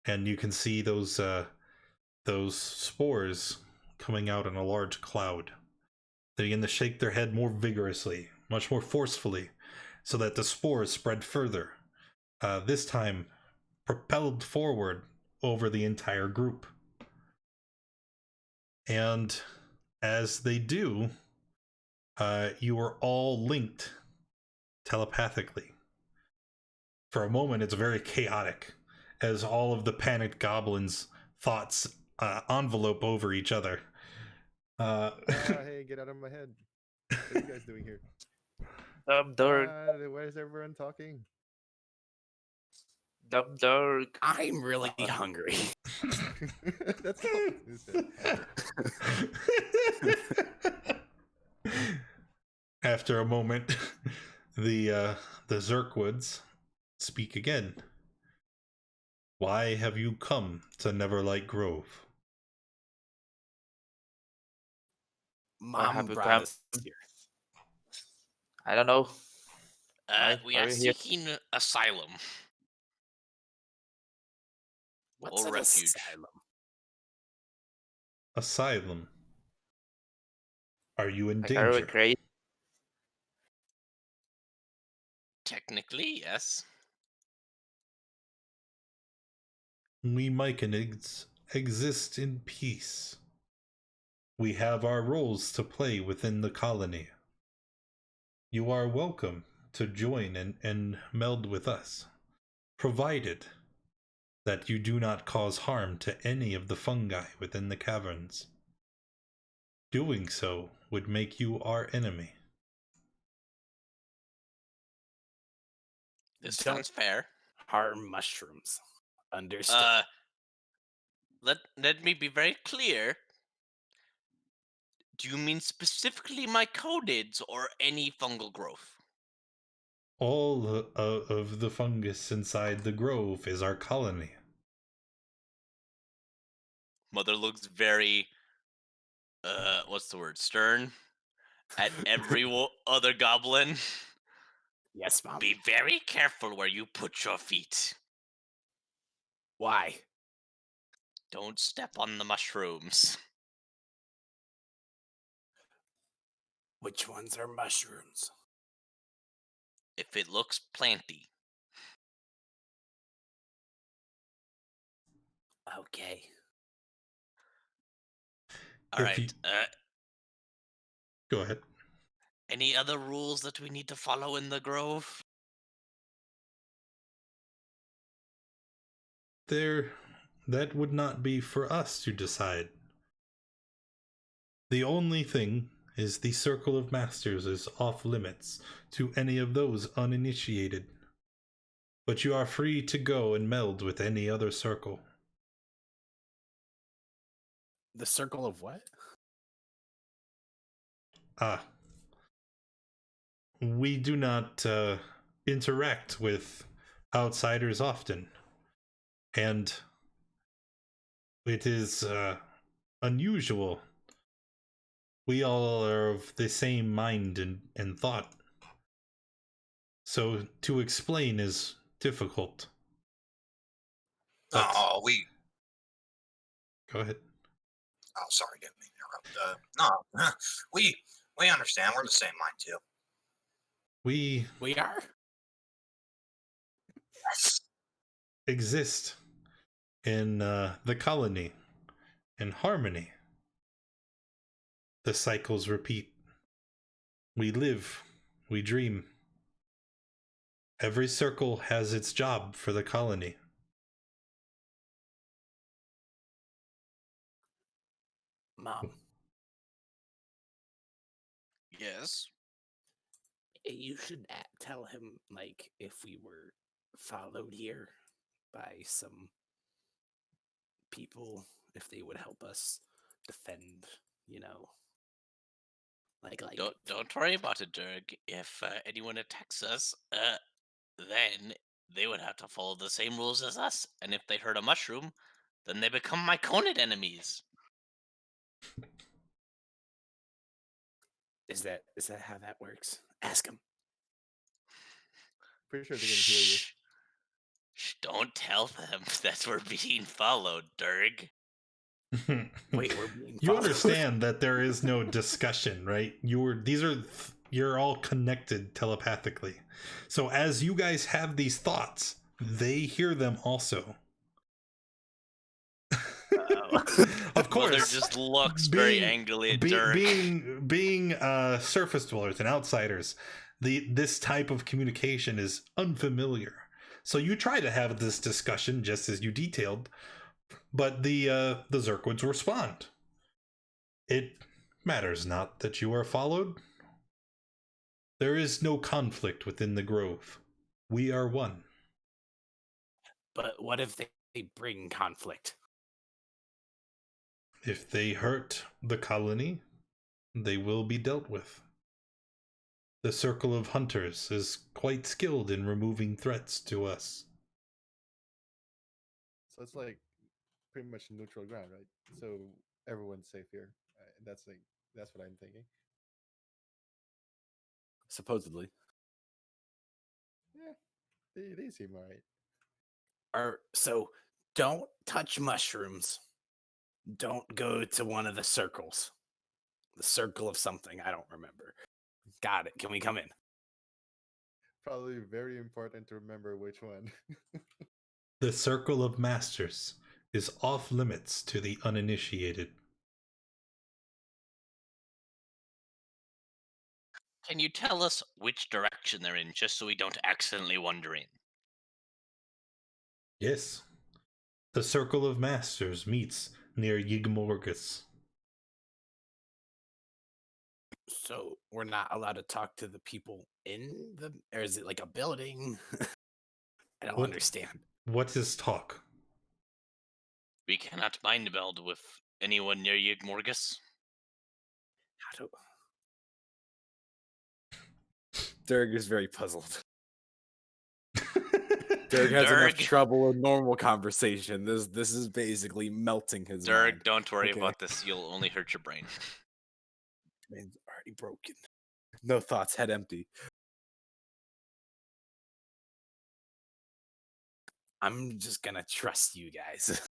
and you can see those spores coming out in a large cloud. They begin to shake their head more vigorously, much more forcefully, so that the spores spread further. This time, propelled forward over the entire group. And as they do, you are all linked telepathically. For a moment, it's very chaotic, as all of the panicked goblins' thoughts envelope over each other. Hey, get out of my head. What are you guys doing here? Dumb Why is everyone talking? dork. I'm really hungry. That's all he said. After a moment, the Zerkwoods speak again. Why have you come to Neverlight Grove? Mom have you brought come? us here. I don't know. We why are are you here? seeking asylum What's or an refuge. asylum? Asylum. Are you in Like, are we danger? crazy? Technically, yes. We Myconids exist in peace. We have our roles to play within the colony. You are welcome to join and meld with us, provided that you do not cause harm to any of the fungi within the caverns. Doing so would make you our enemy. This Don't sounds fair. harm mushrooms. Understood. Let me be very clear. Do you mean specifically myconids or any fungal growth? All of the fungus inside the grove is our colony. Mother looks very, what's the word? Stern at every other goblin. Yes, Mom. Be very careful where you put your feet. Why? Don't step on the mushrooms. Which ones are mushrooms? If it looks planty. Okay. All If right. you- Go ahead. Any other rules that we need to follow in the grove? That would not be for us to decide. The only thing is the Circle of Masters is off limits to any of those uninitiated. But you are free to go and meld with any other circle. The circle of what? We do not interact with outsiders often. And it is unusual. We all are of the same mind and thought. So to explain is difficult. But We. go ahead. Oh, sorry, didn't mean to interrupt. No, we understand. We're the same mind too. We are? Yes. exist in the colony in harmony. The cycles repeat. We live, we dream. Every circle has its job for the colony. Mom, Yes. you should tell him, like, if we were followed here by some people, if they would help us defend, like Don't worry about it, Dirk. If anyone attacks us, then they would have to follow the same rules as us. And if they hurt a mushroom, then they become my conid enemies. Is that how that works? Ask him. Pretty sure they can hear you. Shh, don't tell them that we're being followed, Dirk. Wait, we're being You followed. understand that there is no discussion, right? You're all connected telepathically. So as you guys have these thoughts, they hear them also. Of course. Mother just looks very angrily at Dirk. Being surface dwellers and outsiders, this type of communication is unfamiliar. So you try to have this discussion just as you detailed, but the Zerkwoods respond. It matters not that you are followed. There is no conflict within the grove. We are one. But what if they bring conflict? If they hurt the colony, they will be dealt with. The Circle of Hunters is quite skilled in removing threats to us. So it's like pretty much neutral ground, right? So everyone's safe here. That's what I'm thinking. Supposedly. Yeah, they seem alright. So don't touch mushrooms. Don't go to one of the circles. The circle of something, I don't remember. Got it. Can we come in? Probably very important to remember which one. The Circle of Masters is off limits to the uninitiated. Can you tell us which direction they're in, just so we don't accidentally wander in? Yes. The Circle of Masters meets near Yigmorgus. So we're not allowed to talk to the people in the, or is it like a building? I don't understand. What is talk? We cannot mind meld with anyone near Yigmorgus. How do... Dirk is very puzzled. Dirk has enough trouble in normal conversation. This is basically melting his mind. Dirk, don't worry about this. You'll only hurt your brain. Brain's already broken. No thoughts, head empty. I'm just gonna trust you guys.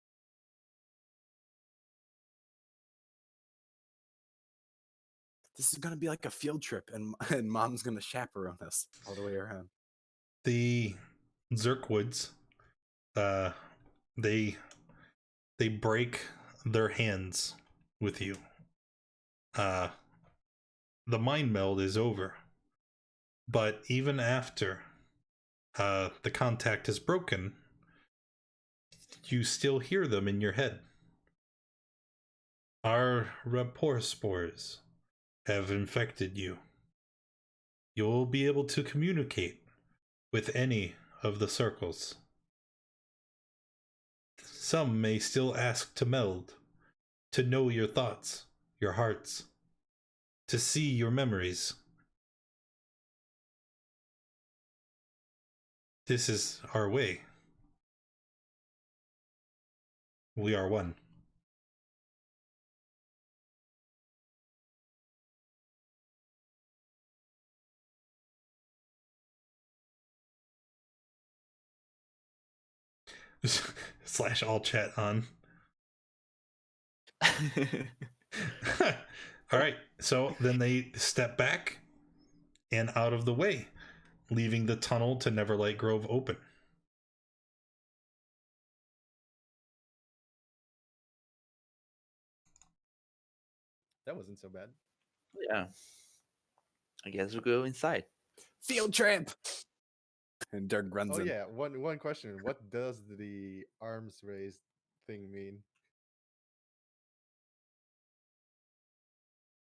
This is gonna be like a field trip, and Mom's gonna chaperone us all the way around. The Zerkwoods, they break their hands with you. The mind meld is over, but even after the contact is broken, you still hear them in your head. Our rapport spores have infected you. You'll be able to communicate with any of the circles. Some may still ask to meld, to know your thoughts, your hearts, to see your memories. This is our way. We are one. Slash all chat on. All right, so then they step back and out of the way, leaving the tunnel to Neverlight Grove open. That wasn't so bad. Yeah. I guess we'll go inside. Field trip! And Dirk runs Oh in. yeah, one question. What does the arms raised thing mean?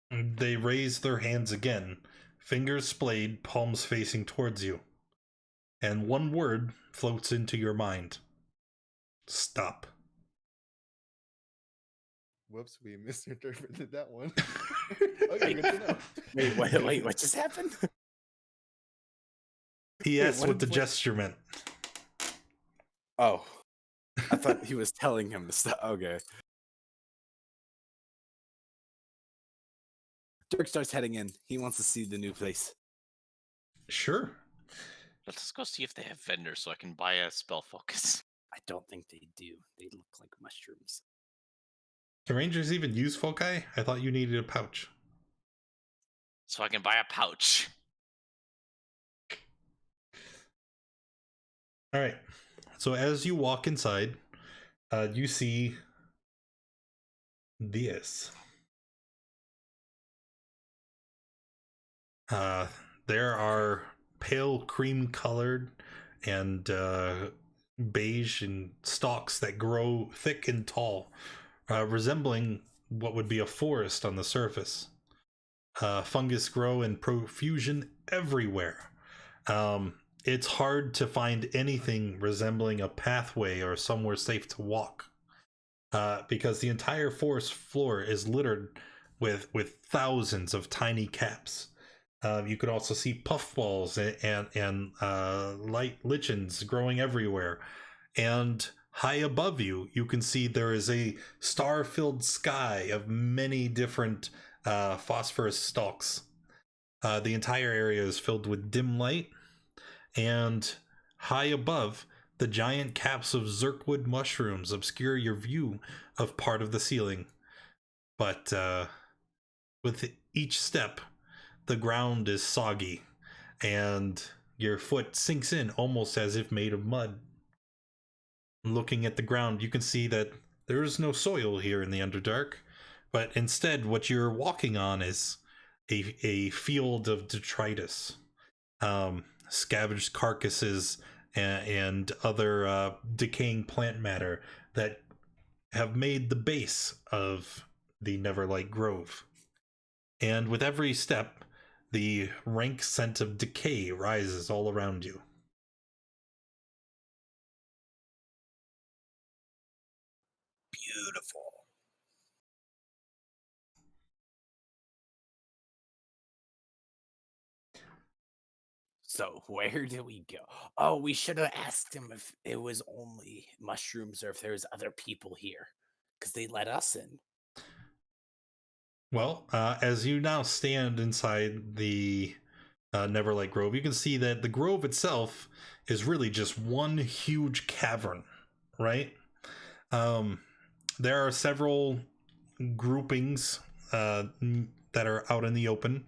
They raise their hands again, fingers splayed, palms facing towards you. And one word floats into your mind. Stop. Whoops, we misinterpreted that one. Okay, good to know. Wait, what just happened? He asked what what the did- gesture meant. Oh, I thought he was telling him to stop. Okay. Dirk starts heading in. He wants to see the new place. Sure. Let's go see if they have vendors so I can buy a spell focus. I don't think they do. They look like mushrooms. Can rangers even use foci? I thought you needed a pouch. So I can buy a pouch. All right. So as you walk inside, you see this. There are pale cream colored and beige and stalks that grow thick and tall, resembling what would be a forest on the surface. Fungus grow in profusion everywhere. It's hard to find anything resembling a pathway or somewhere safe to walk, because the entire forest floor is littered with thousands of tiny caps. You could also see puffballs and light lichens growing everywhere. And high above you, you can see there is a star-filled sky of many different phosphorus stalks. The entire area is filled with dim light, and high above, the giant caps of zirkwood mushrooms obscure your view of part of the ceiling. But with each step, the ground is soggy, and your foot sinks in almost as if made of mud. Looking at the ground, you can see that there is no soil here in the Underdark, but instead what you're walking on is a field of detritus, scavenged carcasses and other decaying plant matter that have made the base of the Neverlight Grove. And with every step, the rank scent of decay rises all around you. Beautiful. So where do we go? Oh, we should have asked him if it was only mushrooms or if there's other people here, because they let us in. Well, as you now stand inside the Neverlight Grove, you can see that the grove itself is really just one huge cavern, right? There are several groupings that are out in the open,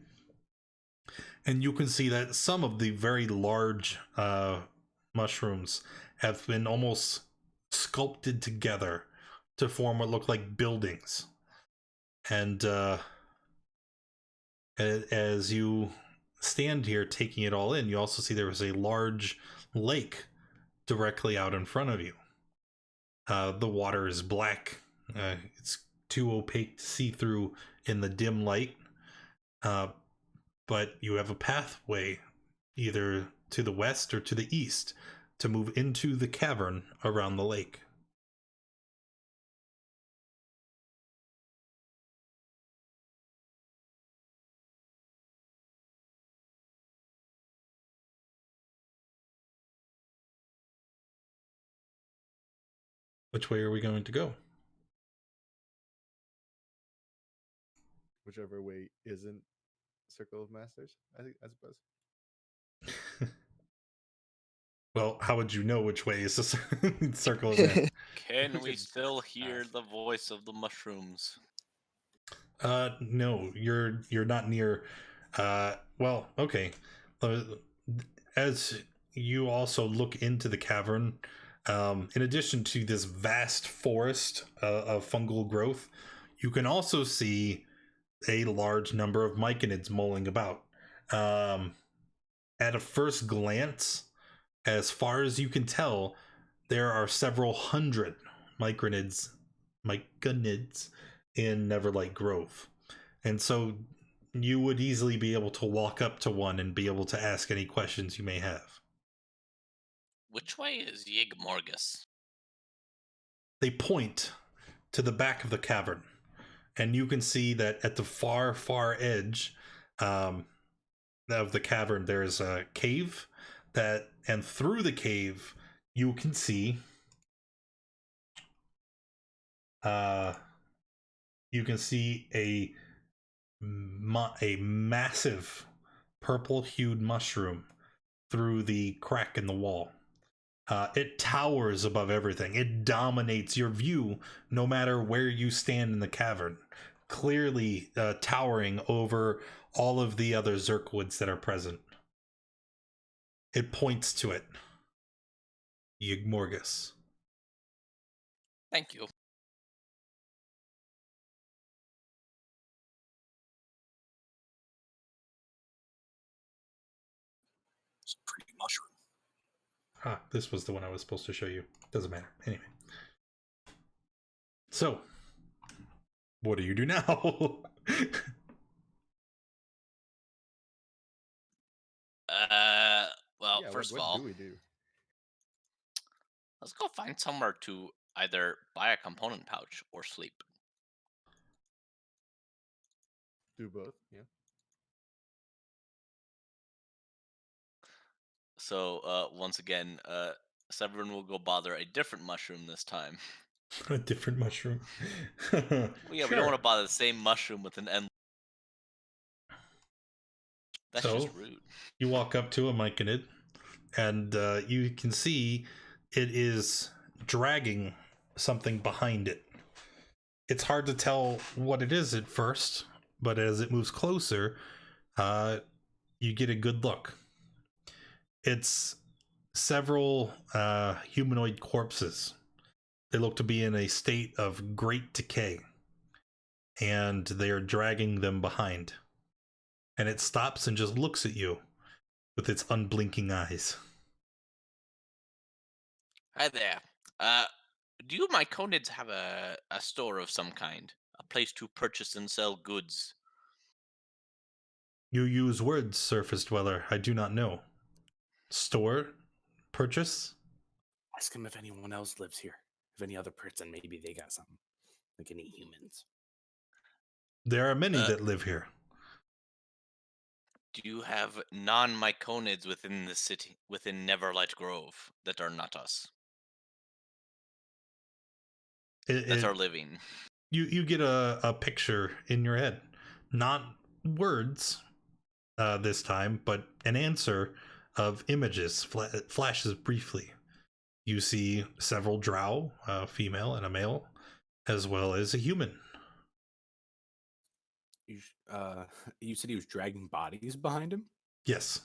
and you can see that some of the very large mushrooms have been almost sculpted together to form what look like buildings. And as you stand here taking it all in, you also see there is a large lake directly out in front of you. The water is black. It's too opaque to see through in the dim light. But you have a pathway either to the west or to the east to move into the cavern around the lake. Which way are we going to go? Whichever way isn't Circle of Masters, I suppose. Well, how would you know which way is the circle of that? Can we Just still hear ask. the voice of the mushrooms? No, you're not near. Well, okay. As you also look into the cavern, in addition to this vast forest of fungal growth, you can also see a large number of myconids mulling about. At a first glance, as far as you can tell, there are several hundred myconids in Neverlight Grove. And so you would easily be able to walk up to one and be able to ask any questions you may have. Which way is Yigmorgus? They point to the back of the cavern, and you can see that at the far, far edge of the cavern, there's a cave and through the cave, you can see a massive purple-hued mushroom through the crack in the wall. It towers above everything. It dominates your view no matter where you stand in the cavern, clearly towering over all of the other Zerkwoods that are present. It points to it. Yigmorgus. Thank you. It's a pretty mushroom. Ah, this was the one I was supposed to show you. Doesn't matter. Anyway. So, what do you do now? Well, Yeah, first what of all, do we do? let's go find somewhere to either buy a component pouch or sleep. Do both, yeah. So, once again, Severin will go bother a different mushroom this time. A different mushroom. Well, yeah, we don't Sure. want to bother the same mushroom with an end. That's So, just rude. You walk up to a myconid, and you can see it is dragging something behind it. It's hard to tell what it is at first, but as it moves closer, you get a good look. It's several humanoid corpses. They look to be in a state of great decay, and they are dragging them behind. And it stops and just looks at you with its unblinking eyes. Hi there. Do you myconids have a store of some kind? A place to purchase and sell goods? You use words, surface dweller. I do not know. Store? Purchase? Ask him if anyone else lives here. If any other person, maybe they got something. Like any humans. There are many that live here. Do you have non-myconids within the city, within Neverlight Grove, that are not us? That are living. You get a picture in your head. Not words this time, but an answer of images flashes briefly. You see several drow, a female and a male, as well as a human. You said he was dragging bodies behind him? Yes.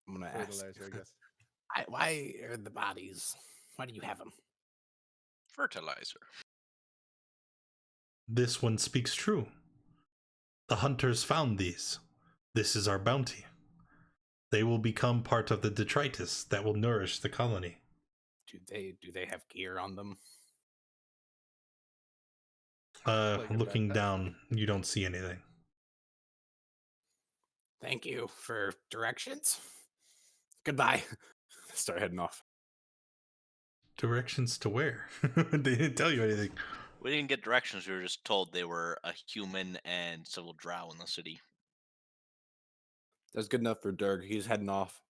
I'm gonna ask. Fertilizer, I guess. Why are the bodies? Why do you have them? Fertilizer. This one speaks true. The hunters found these. This is our bounty. They will become part of the detritus that will nourish the colony. Do they have gear on them? Like a Looking backpack? down, you don't see anything. Thank you for directions. Goodbye. Start heading off. Directions to where? They didn't tell you anything. We didn't get directions. We were just told they were a human and several drow in the city. That's good enough for Dirk. He's heading off.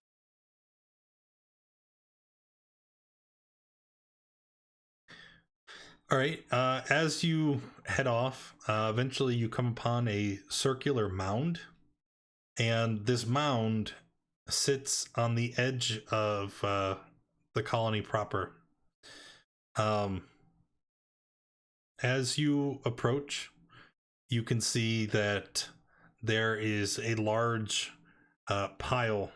All right. As you head off, eventually you come upon a circular mound, and this mound sits on the edge of the colony proper. As you approach, you can see that there is a large pile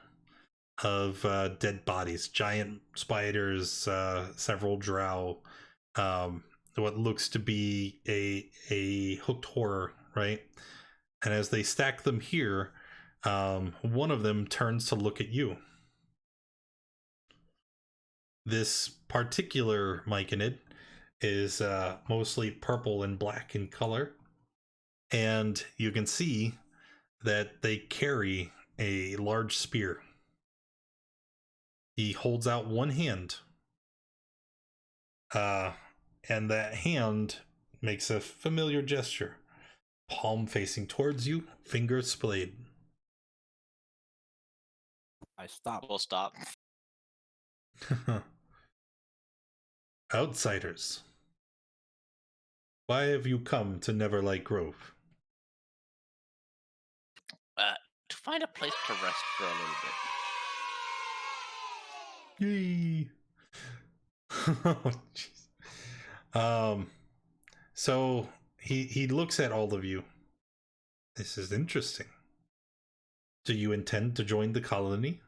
of dead bodies, giant spiders, several drow, what looks to be a hooked horror, right? And as they stack them here, one of them turns to look at you. This particular myconid is mostly purple and black in color. and you can see that they carry a large spear. He holds out one hand, and that hand makes a familiar gesture. Palm facing towards you, finger splayed. I stop. We'll stop. Outsiders, why have you come to Neverlight Grove? To find a place to rest for a little bit. Yay! Oh, jeez. So he looks at all of you. This is interesting. Do you intend to join the colony?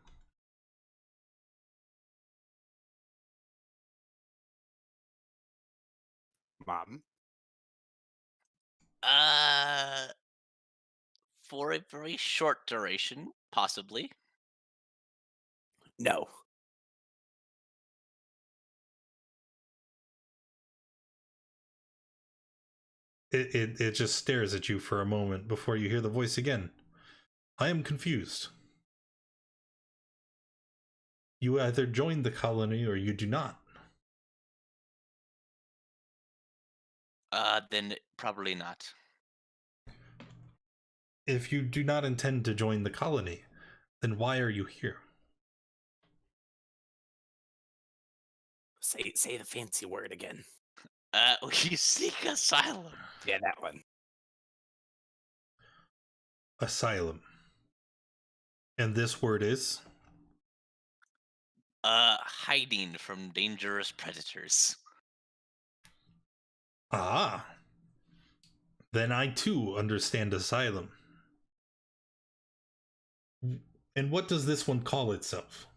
Mom. For a very short duration, possibly. No. It just stares at you for a moment before you hear the voice again. I am confused. You either join the colony or you do not. Then probably not. If you do not intend to join the colony, then why are you here? Say the fancy word again. We seek asylum. Yeah, that one. Asylum. And this word is? Hiding from dangerous predators. Ah. Then I too understand asylum. And what does this one call itself?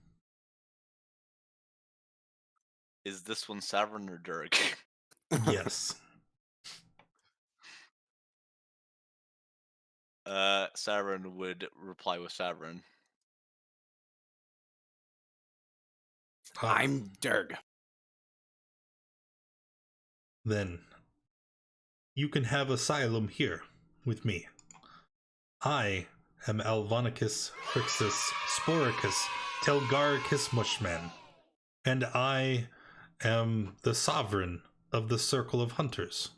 Is this one Sovereign or Durg? Yes. Sovereign would reply with Sovereign. I'm Durg. Then you can have asylum here with me. I am Alvonicus Frixus Sporicus Telgaricus Mushman, and I am the sovereign of the Circle of Hunters.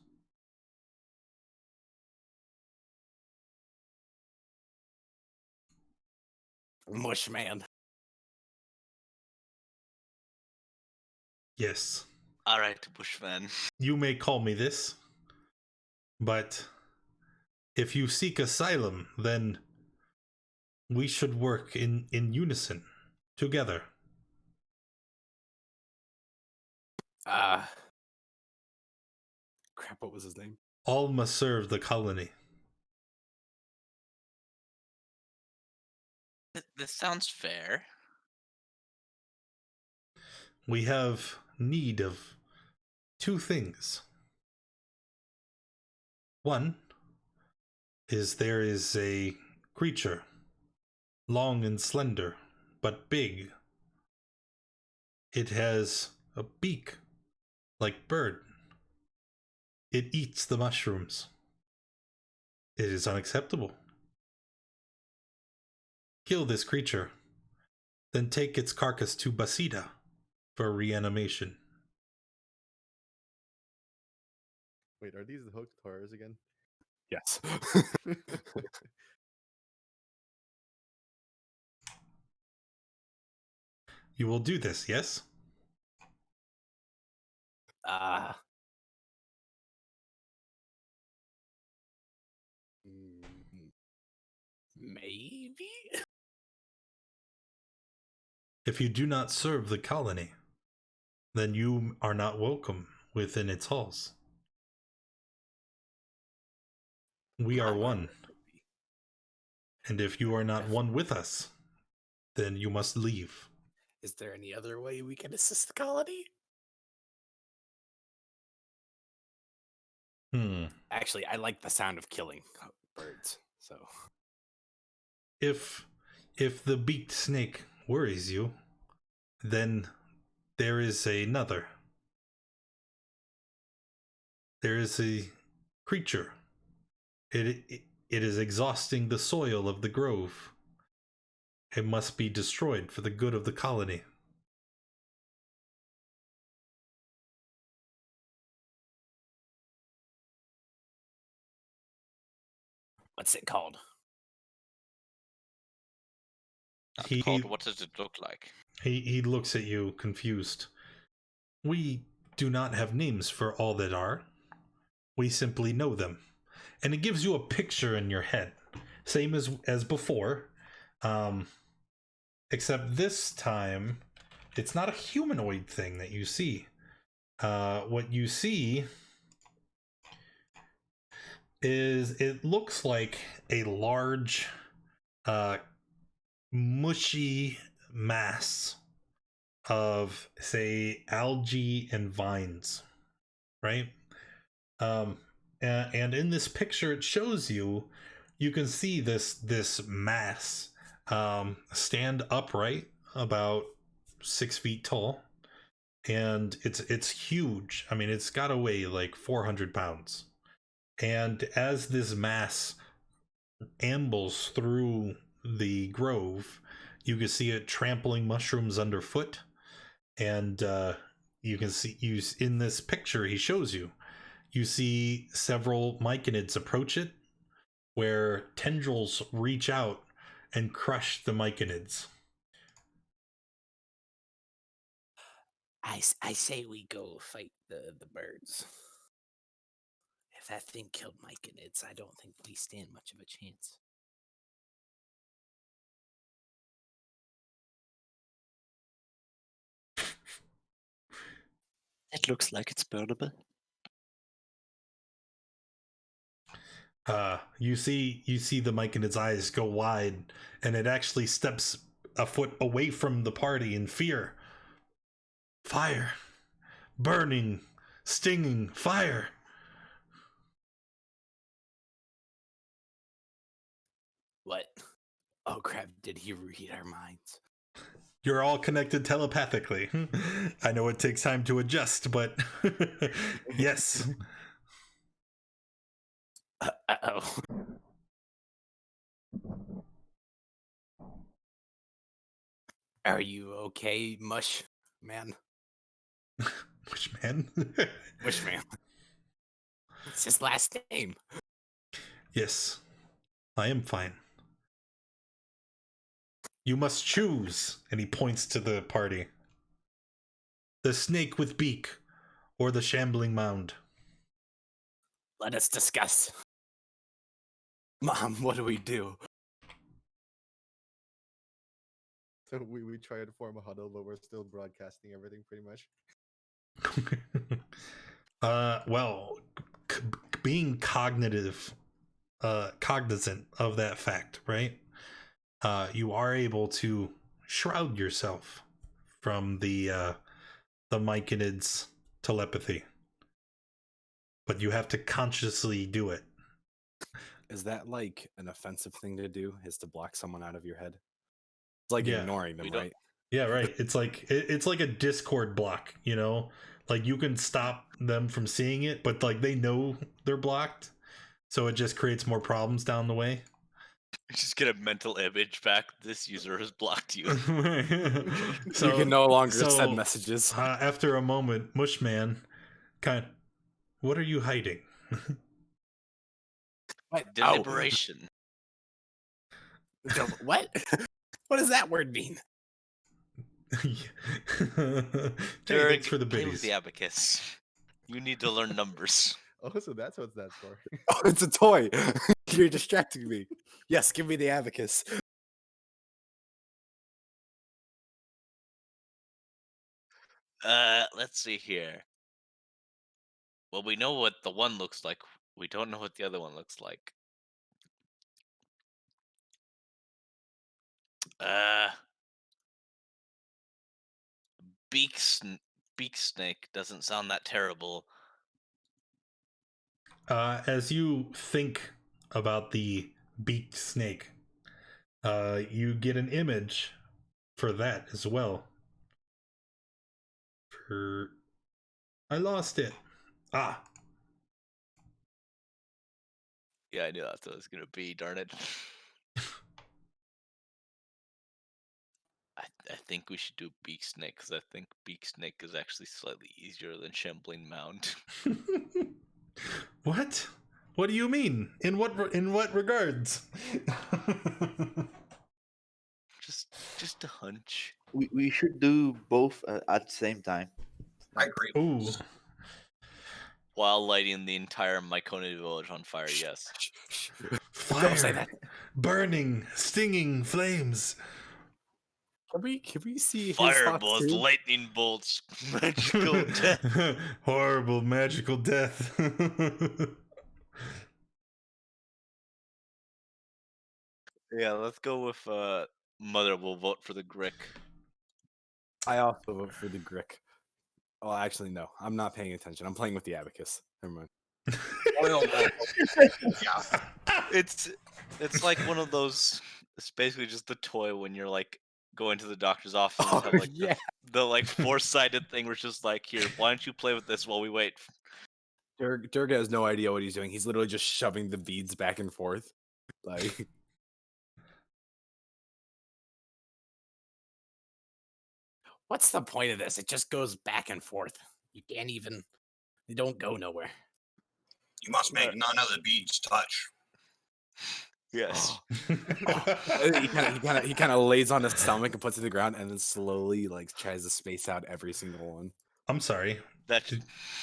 Mushman. Yes. Alright, Bushman. You may call me this, but if you seek asylum, then we should work in unison, together. Crap, what was his name? All must serve the colony. This sounds fair. We have need of two things. One is there is a creature, long and slender, but big. It has a beak like bird. It eats the mushrooms. It is unacceptable. Kill this creature, then take its carcass to Basida for reanimation. Wait, are these the hooked horrors again? Yes. You will do this, yes? Maybe? If you do not serve the colony, then you are not welcome within its halls. We are one. And if you are not one with us, then you must leave. Is there any other way we can assist the colony? Actually, I like the sound of killing birds, so... If the beaked snake worries you, then there is another. There is a creature It is exhausting the soil of the grove. It must be destroyed for the good of the colony. What's it called? What does it look like? He looks at you confused. We do not have names for all that are. We simply know them. And it gives you a picture in your head. Same as before. Except this time, it's not a humanoid thing that you see. What you see is it looks like a large, mushy mass of, say, algae and vines, right? And in this picture, it shows you can see this mass stand upright, about 6 feet tall, and it's huge. I mean, it's got to weigh like 400 pounds. And as this mass ambles through the grove, you can see it trampling mushrooms underfoot, and you can see in this picture he shows you. You see several myconids approach it, where tendrils reach out and crush the myconids. I say we go fight the birds. If that thing killed myconids, I don't think we stand much of a chance. It looks like it's burnable. You see the myconid's eyes go wide, and it actually steps a foot away from the party in fear. Fire! Burning! Stinging! Fire! What? Oh crap, did he read our minds? You're all connected telepathically. I know it takes time to adjust, but yes. Uh-oh. Are you okay, Mush Man? Which man? Mush Man. It's his last name. Yes, I am fine. You must choose, and he points to the party. The snake with beak, or the shambling mound. Let us discuss. Mom, what do we do? So we try to form a huddle, but we're still broadcasting everything pretty much. Well, being cognizant of that fact, right? You are able to shroud yourself from the myconid's telepathy, but you have to consciously do it. Is that like an offensive thing to do? Is to block someone out of your head? It's like Yeah. ignoring them, right? Yeah, right. It's like a Discord block, you know? Like you can stop them from seeing it, but like they know they're blocked, so it just creates more problems down the way. Just get a mental image back. This user has blocked you. So you can no longer send messages. After a moment, Mushman, what are you hiding? What? Deliberation. What? What does that word mean? Hey, Jared, thanks for the play with biddies. the abacus. You need to learn numbers. Oh, so that's what that's for. Oh, it's a toy. You're distracting me. Yes, give me the abacus. Let's see here. Well, we know what the one looks like. We don't know what the other one looks like. Beak snake doesn't sound that terrible. As you think about the beaked snake, you get an image for that as well. I lost it. Yeah, I knew that's what it was gonna be. Darn it. I think we should do Beak Snake because I think Beak Snake is actually slightly easier than Shambling Mound. What? What do you mean? In what regards? Just a hunch. We should do both at the same time. I agree. Ooh. While lighting the entire Myconian village on fire, yes. Fire, say that. burning, stinging flames. Can we see his Fireballs, thoughts too? lightning bolts, magical death. Horrible magical death. Yeah, let's go with Mother will vote for the Grick. I also vote for the Grick. Oh, actually, no. I'm not paying attention. I'm playing with the abacus. Never mind. Yeah. It's like one of those. It's basically just the toy when you're like going to the doctor's office and Oh, have like yeah. the like 4-sided thing where it's just like, here, why don't you play with this while we wait? Durga has no idea what he's doing. He's literally just shoving the beads back and forth. Like, What's the point of this? It just goes back and forth. You can't even. They don't go nowhere. You must make none of the beads touch. Yes. he kind of lays on his stomach and puts it to the ground, and then slowly like tries to space out every single one. I'm sorry. That.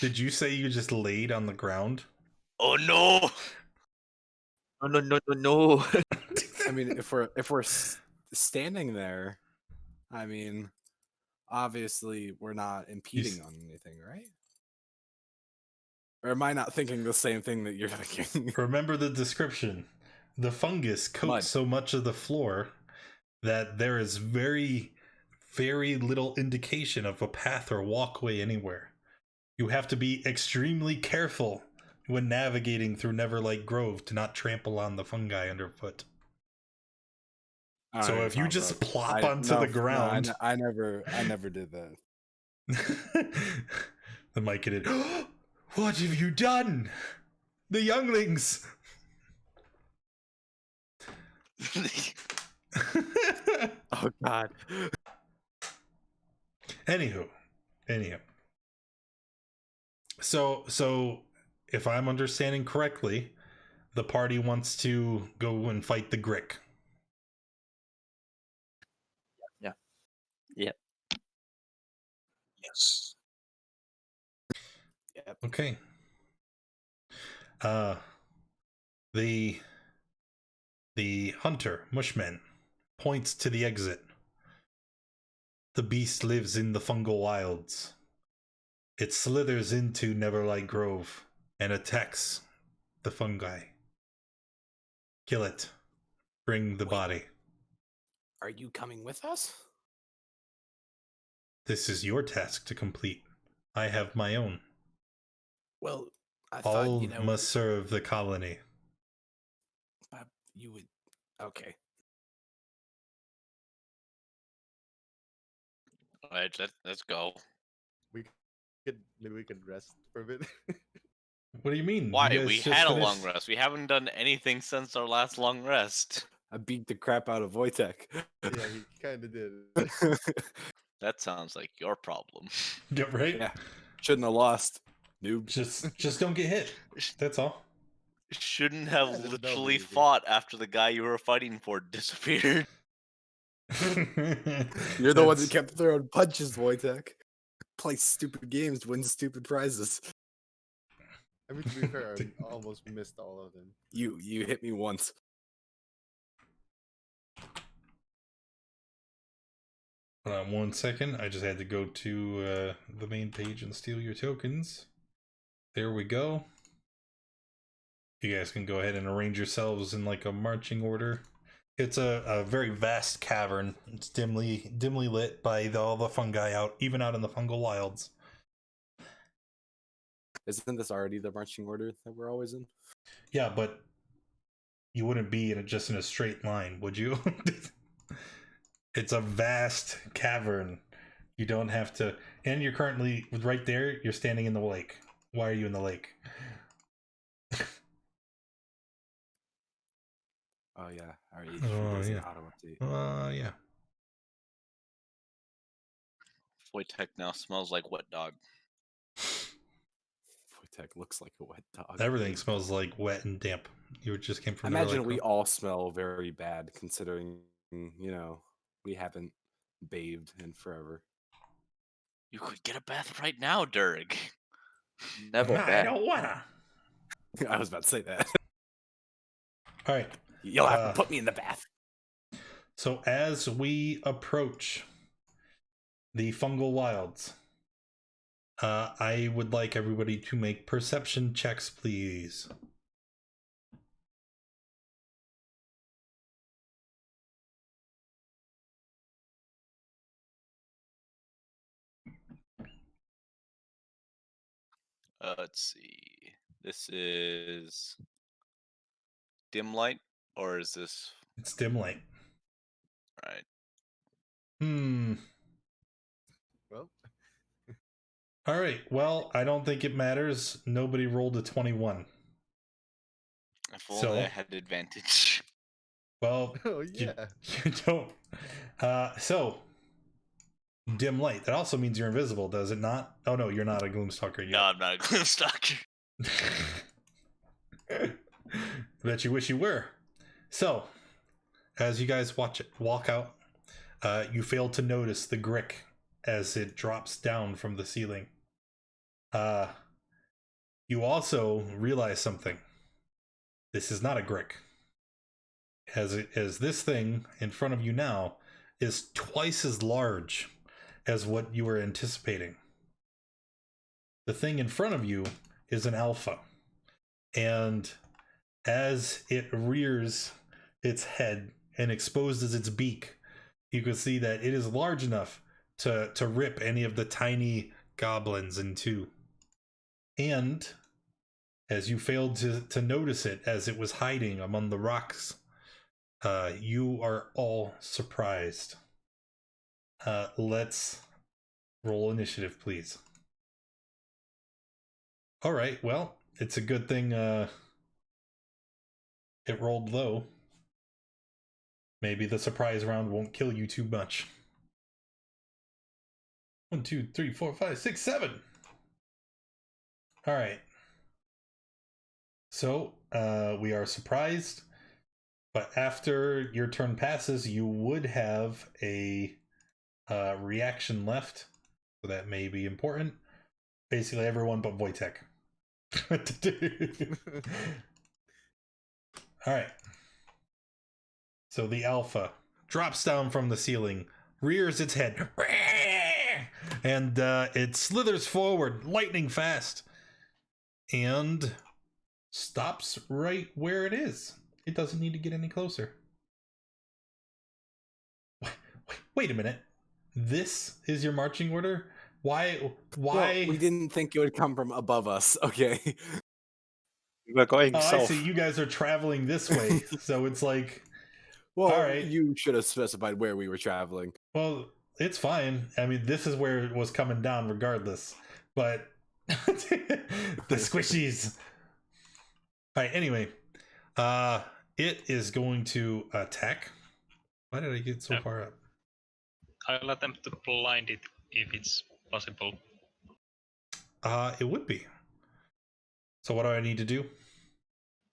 Did you say you just laid on the ground? Oh no! No. I mean, if we're standing there, I mean, obviously we're not impeding on anything, right? Or am I not thinking the same thing that you're thinking? Remember the description. The fungus coats Mud. so much of the floor that there is very, very little indication of a path or walkway anywhere. You have to be extremely careful when navigating through Neverlight Grove to not trample on the fungi underfoot. So if you just plop onto the ground, I never did that. the mic did. What have you done? The younglings. Oh God. Anywho. So if I'm understanding correctly, the party wants to go and fight the Grick. Yeah. Yes. Yep. Okay. The hunter, Mushman, points to the exit. The beast lives in the fungal wilds. It slithers into Neverlight Grove and attacks the fungi. Kill it. Bring the body. Are you coming with us? This is your task to complete. I have my own. Well, I All thought, must serve the colony. you would. Okay. All right, let's go. Maybe we could rest for a bit. What do you mean? Why? You guys We just had a finished- long rest. We haven't done anything since our last long rest. I beat the crap out of Wojtek. Yeah, he kind of did. That sounds like your problem. Yeah, right? Yeah. Shouldn't have lost. Noob. Just don't get hit. That's all. Shouldn't have Yeah, there's no literally reason. fought after the guy you were fighting for disappeared. You're the one that kept throwing punches, Wojtek. Play stupid games, win stupid prizes. I mean, to be fair, I almost missed all of them. You hit me once. Hold on 1 second. I just had to go to the main page and steal your tokens. There we go. You guys can go ahead and arrange yourselves in like a marching order. It's a very vast cavern. It's dimly lit by all the fungi even out in the fungal wilds. Isn't this already the marching order that we're always in? Yeah, but you wouldn't be just in a straight line, would you? It's a vast cavern. You don't have to. And you're currently right there. You're standing in the lake. Why are you in the lake? Oh yeah, our HP Oh, doesn't yeah. auto update. Yeah. Voitech now smells like wet dog. Wojtek looks like a wet dog. Everything smells like wet and damp. You just came I from imagine Neverlight we Grove. all smell very bad, considering we haven't bathed in forever. You could get a bath right now, Durg. Never I bad. don't wanna. I was about to say that. All right. You'll have to put me in the bath. So as we approach the fungal wilds, I would like everybody to make perception checks, please. Let's see. This is dim light, or is this It's dim light. right? Well, All right. Well, I don't think it matters. Nobody rolled a 21. If only So- I had advantage. Well, oh yeah. you don't. So, dim light. That also means you're invisible, does it not? Oh no, you're not a Gloomstalker yet. No, I'm not a Gloomstalker. Bet you wish you were. So, as you guys walk out, you fail to notice the Grick as it drops down from the ceiling. You also realize something. This is not a Grick. As this thing in front of you now is twice as large as what you were anticipating. The thing in front of you is an alpha. And as it rears its head and exposes its beak, you can see that it is large enough to rip any of the tiny goblins in two. And as you failed to notice it as it was hiding among the rocks, you are all surprised. Let's roll initiative, please. All right, well, it's a good thing it rolled low. Maybe the surprise round won't kill you too much. 1, 2, 3, 4, 5, 6, 7. All right. So we are surprised, but after your turn passes, you would have a reaction left, so that may be important. Basically, everyone but Wojtek. All right. So the alpha drops down from the ceiling, rears its head, and it slithers forward lightning fast and stops right where it is. It doesn't need to get any closer. Wait a minute. This is your marching order? Why? Well, we didn't think it would come from above us. Okay. We're going Oh, I south. see. You guys are traveling this way, so it's like, Well, all right. you should have specified where we were traveling. Well, it's fine. I mean, this is where it was coming down regardless. But the squishies. All right, anyway. It is going to attack. Why did I get so far up? I'll attempt to blind it if it's possible. It would be. So what do I need to do?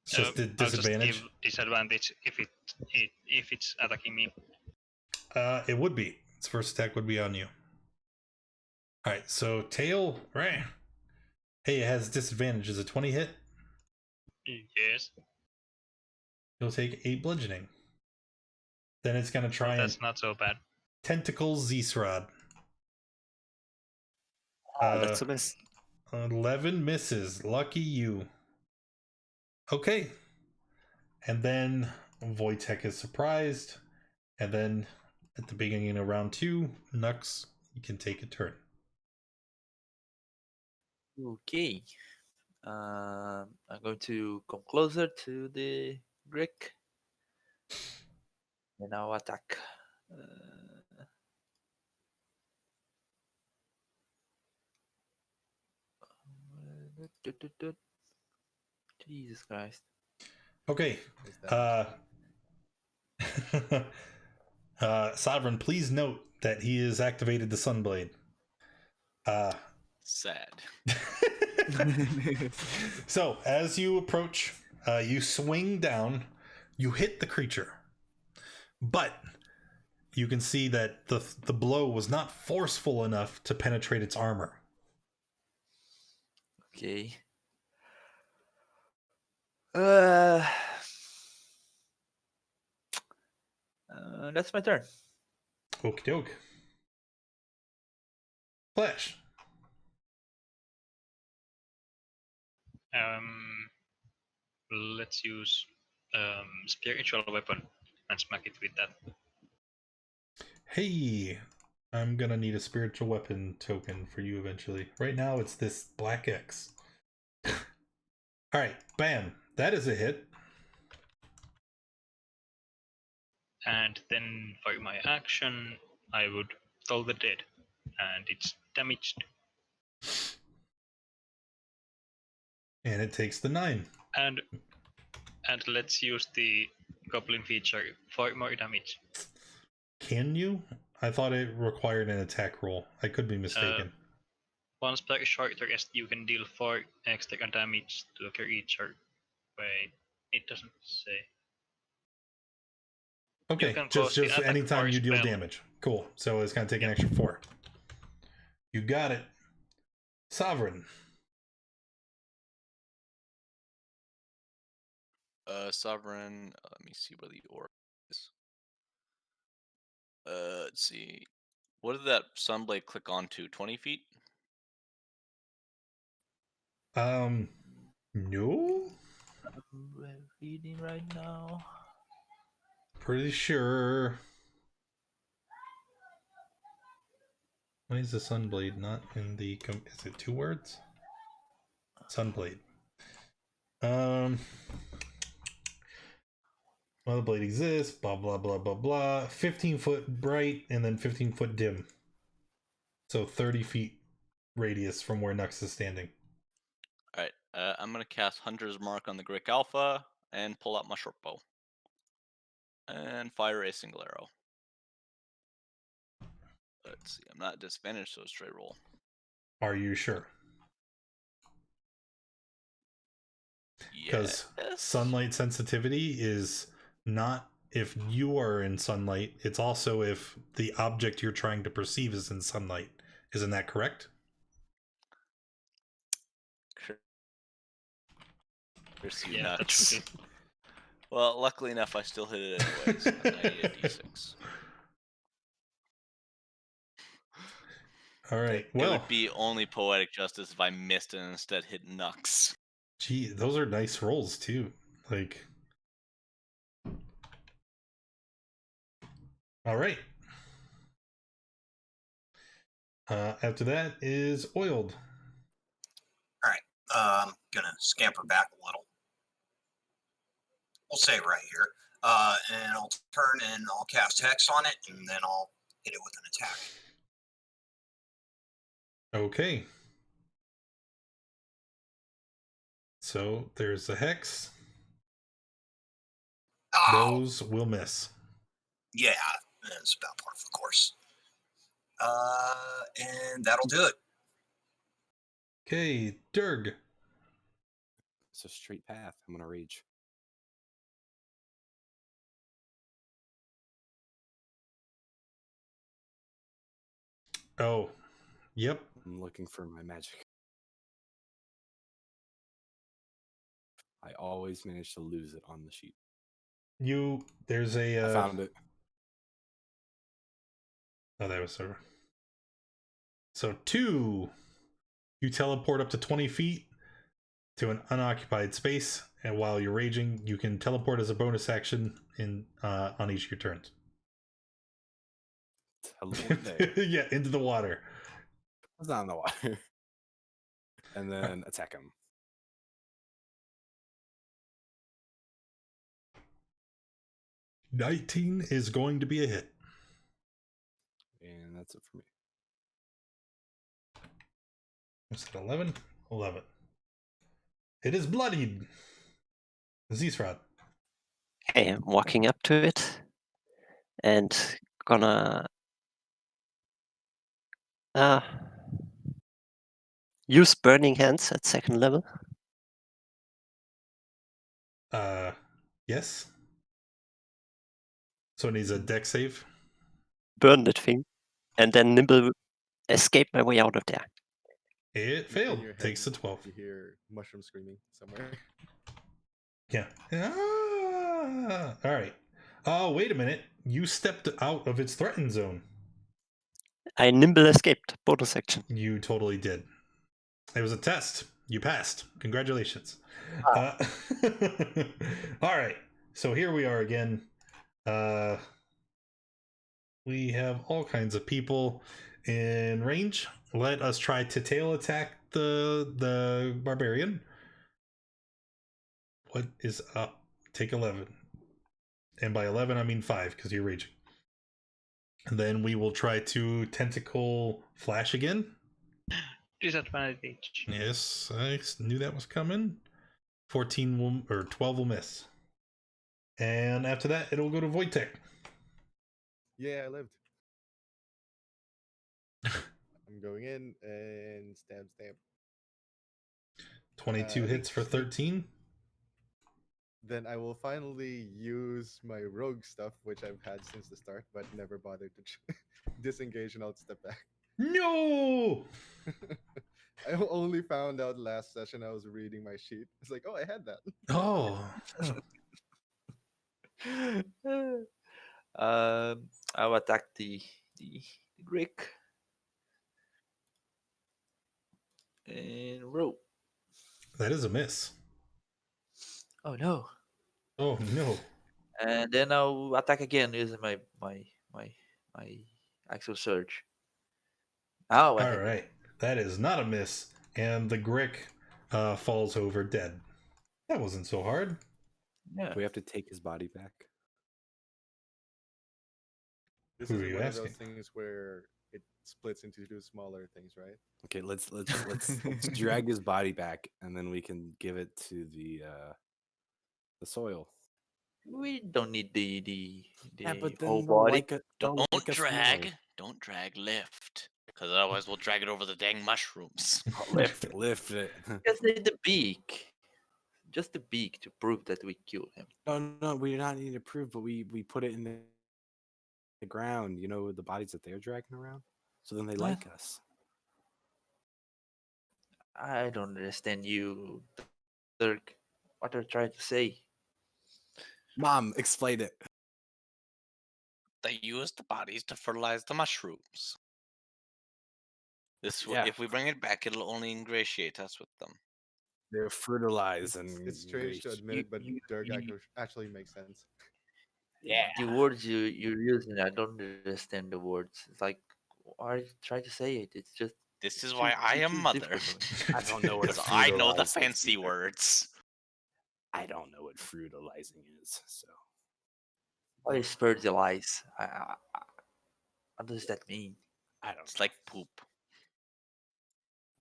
It's just a disadvantage. I'll just give disadvantage if it's attacking me. It would be. Its first attack would be on you. All right, so tail. Right. Hey, it has disadvantage. Is a 20 hit? Yes. You'll take 8 bludgeoning. Then it's gonna try That's and not so bad. tentacle Zeesrod. That's a miss. 11 misses. Lucky you. Okay. And then Wojtek is surprised. And then at the beginning of round 2, Nux, you can take a turn. Okay. I'm going to come closer to the Greek. And now attack. Jesus Christ. Okay. Sovereign, please note that he has activated the Sunblade. Sad. So, as you approach, you swing down, you hit the creature, but you can see that the blow was not forceful enough to penetrate its armor. Okay. That's my turn. Okie doke. Flash. Let's use spiritual weapon and smack it with that. Hey, I'm gonna need a spiritual weapon token for you eventually. Right now, it's this black X. All right, bam. That is a hit. And then for my action, I would toll the dead, and it's damaged. And it takes the 9. And let's use the goblin feature for more damage. Can you? I thought it required an attack roll. I could be mistaken. Once per short rest, you can deal 4 extra damage to a creature. Wait, it doesn't say. Okay, just anytime you deal damage. Cool. So it's going to take an extra 4. You got it. Sovereign. Sovereign. Let me see where the orb is. Let's see. What did that Sunblade click onto? 20 feet? No. We're reading right now. Pretty sure. Why is the Sunblade not in the? Is it 2 words? Sunblade. Well, the blade exists. Blah blah blah blah blah. 15 foot bright and then 15 foot dim. So 30 feet radius from where Nux is standing. All right. I'm gonna cast Hunter's Mark on the Grick Alpha and pull out my short bow and fire a single arrow. Let's see. I'm not disadvantaged, so it's straight roll. Are you sure? Because sunlight sensitivity is not if you are in sunlight, it's also if the object you're trying to perceive is in sunlight. Isn't that correct? Yeah, that's okay. Well, luckily enough, I still hit it anyways. I need a d6. All right. It would be only poetic justice if I missed and instead hit Nux. Gee, those are nice rolls too. Like, all right. After that is Oiled. All right. I'm gonna scamper back a little. We'll say right here, and I'll turn and I'll cast Hex on it, and then I'll hit it with an attack. Okay. So there's the Hex. Oh, Those will miss. yeah, that's about part of the course. And that'll do it. Okay, Durg. It's a straight path. I'm gonna rage. Oh, yep. I'm looking for my magic. I always manage to lose it on the sheet. There's a. I found it. Oh, that was server. So 2, you teleport up to 20 feet to an unoccupied space, and while you're raging, you can teleport as a bonus action on each of your turns. Yeah, into the water. It's not in the water. And then attack him. $19 is going to be a hit. And that's it for me. What's that, 11? 11. It is bloodied. Zeesrod. Okay, I'm walking up to it. and gonna use Burning Hands at 2nd level. Yes. So it needs a deck save. Burn that thing, and then nimble escape my way out of there. It failed. Takes a 12. You hear mushroom screaming somewhere. Yeah. All right. Oh, wait a minute. You stepped out of its threatened zone. I nimble escaped. Bonus action. You totally did. It was a test. You passed. Congratulations. All right. So here we are again. We have all kinds of people in range. Let us try to tail attack the barbarian. What is up? Take 11. And by 11, I mean 5, because you're raging. And then we will try to tentacle flash again. Disadvantage. Yes, I knew that was coming. 14 will, or 12 will miss. And after that, it'll go to Wojtek. Yeah, I lived. I'm going in and stab. 22 hits for 13. Then I will finally use my rogue stuff, which I've had since the start, but never bothered to disengage and outstep back. No! I only found out last session I was reading my sheet. It's like, oh, I had that. Oh. I'll attack the Greek and roll. That is a miss. Oh no! Oh no! And then I'll attack again using my actual surge. Oh, all right. That is not a miss, and the Grick falls over dead. That wasn't so hard. Yeah. We have to take his body back. This Who is are you one asking? of those things where it splits into two smaller things, right? Okay, let's drag his body back, and then we can give it to the soil. We don't need the Yeah, but then whole they'll body. like it. Don't they'll like us drag. more. Don't drag. Lift. Because otherwise we'll drag it over the dang mushrooms. Lift it. Just need the beak. Just the beak to prove that we killed him. No, we do not need to prove, but we put it in the ground. You know, the bodies that they're dragging around. So then they like us. I don't understand you, Dirk. What are you trying to say? Mom, explain it. They use the bodies to fertilize the mushrooms. This, Yeah. if we bring it back, it'll only ingratiate us with them. They're fertilized and It's strange to admit it, but Dirk actually makes sense. Yeah. The words you're using, I don't understand the words. It's like, what are you trying to say? It's just. This is why I am mother. I don't know what Because I know the fertilize is fancy either. words. I don't know what fertilizing is. So What is fertilize? What does that mean? I don't. It's like poop.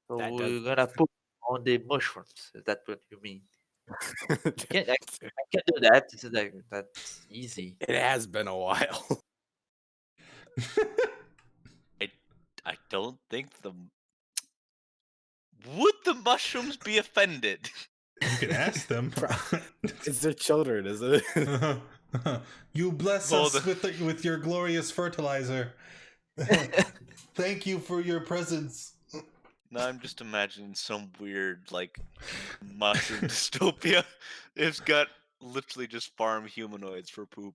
So That we're does- gonna put on the mushrooms. Is that what you mean? I can't do that. This is like that's easy. It has been a while. I don't think would the mushrooms be offended? You can ask them. It's their children, isn't it? You bless Well, us with your glorious fertilizer. Thank you for your presence. Now I'm just imagining some weird, like, mushroom dystopia. It's got literally just farm humanoids for poop.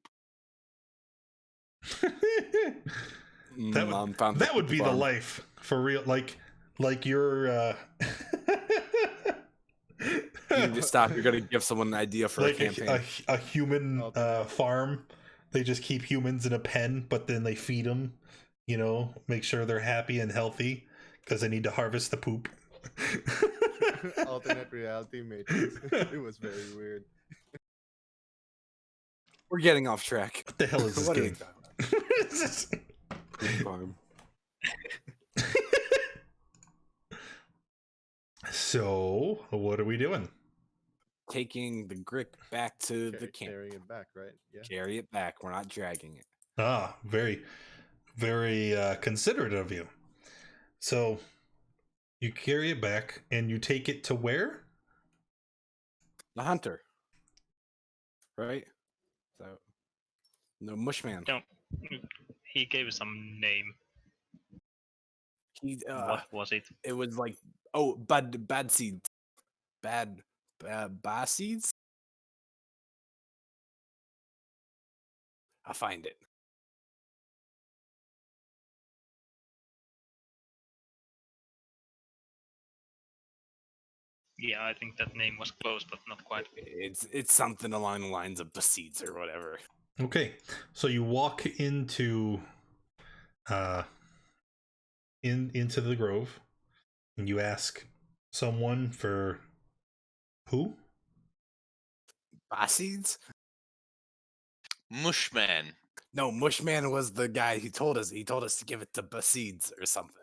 That would be the life for real. Like you're. You need to stop. You're gonna give someone an idea for like a campaign. a human farm. They just keep humans in a pen, but then they feed them. You know, make sure they're happy and healthy because they need to harvest the poop. Alternate reality matrix. It was very weird. We're getting off track. What the hell is this What are game? Farm. So, what are we doing? Taking the Grick back to the camp. Carrying it back, right? Yeah. Carry it back. We're not dragging it. Ah, very, very considerate of you. So you carry it back and you take it to where? The hunter. Right? So no Mushman. No, he gave us some name. He What was it? it was like bad seeds. Bad seeds? I'll find it. Yeah, I think that name was close, but not quite. It's something along the lines of Basides or whatever. Okay, so you walk into into the grove and you ask someone for who? Basides? Mushman. No, Mushman was the guy who told us. He told us to give it to Basides or something.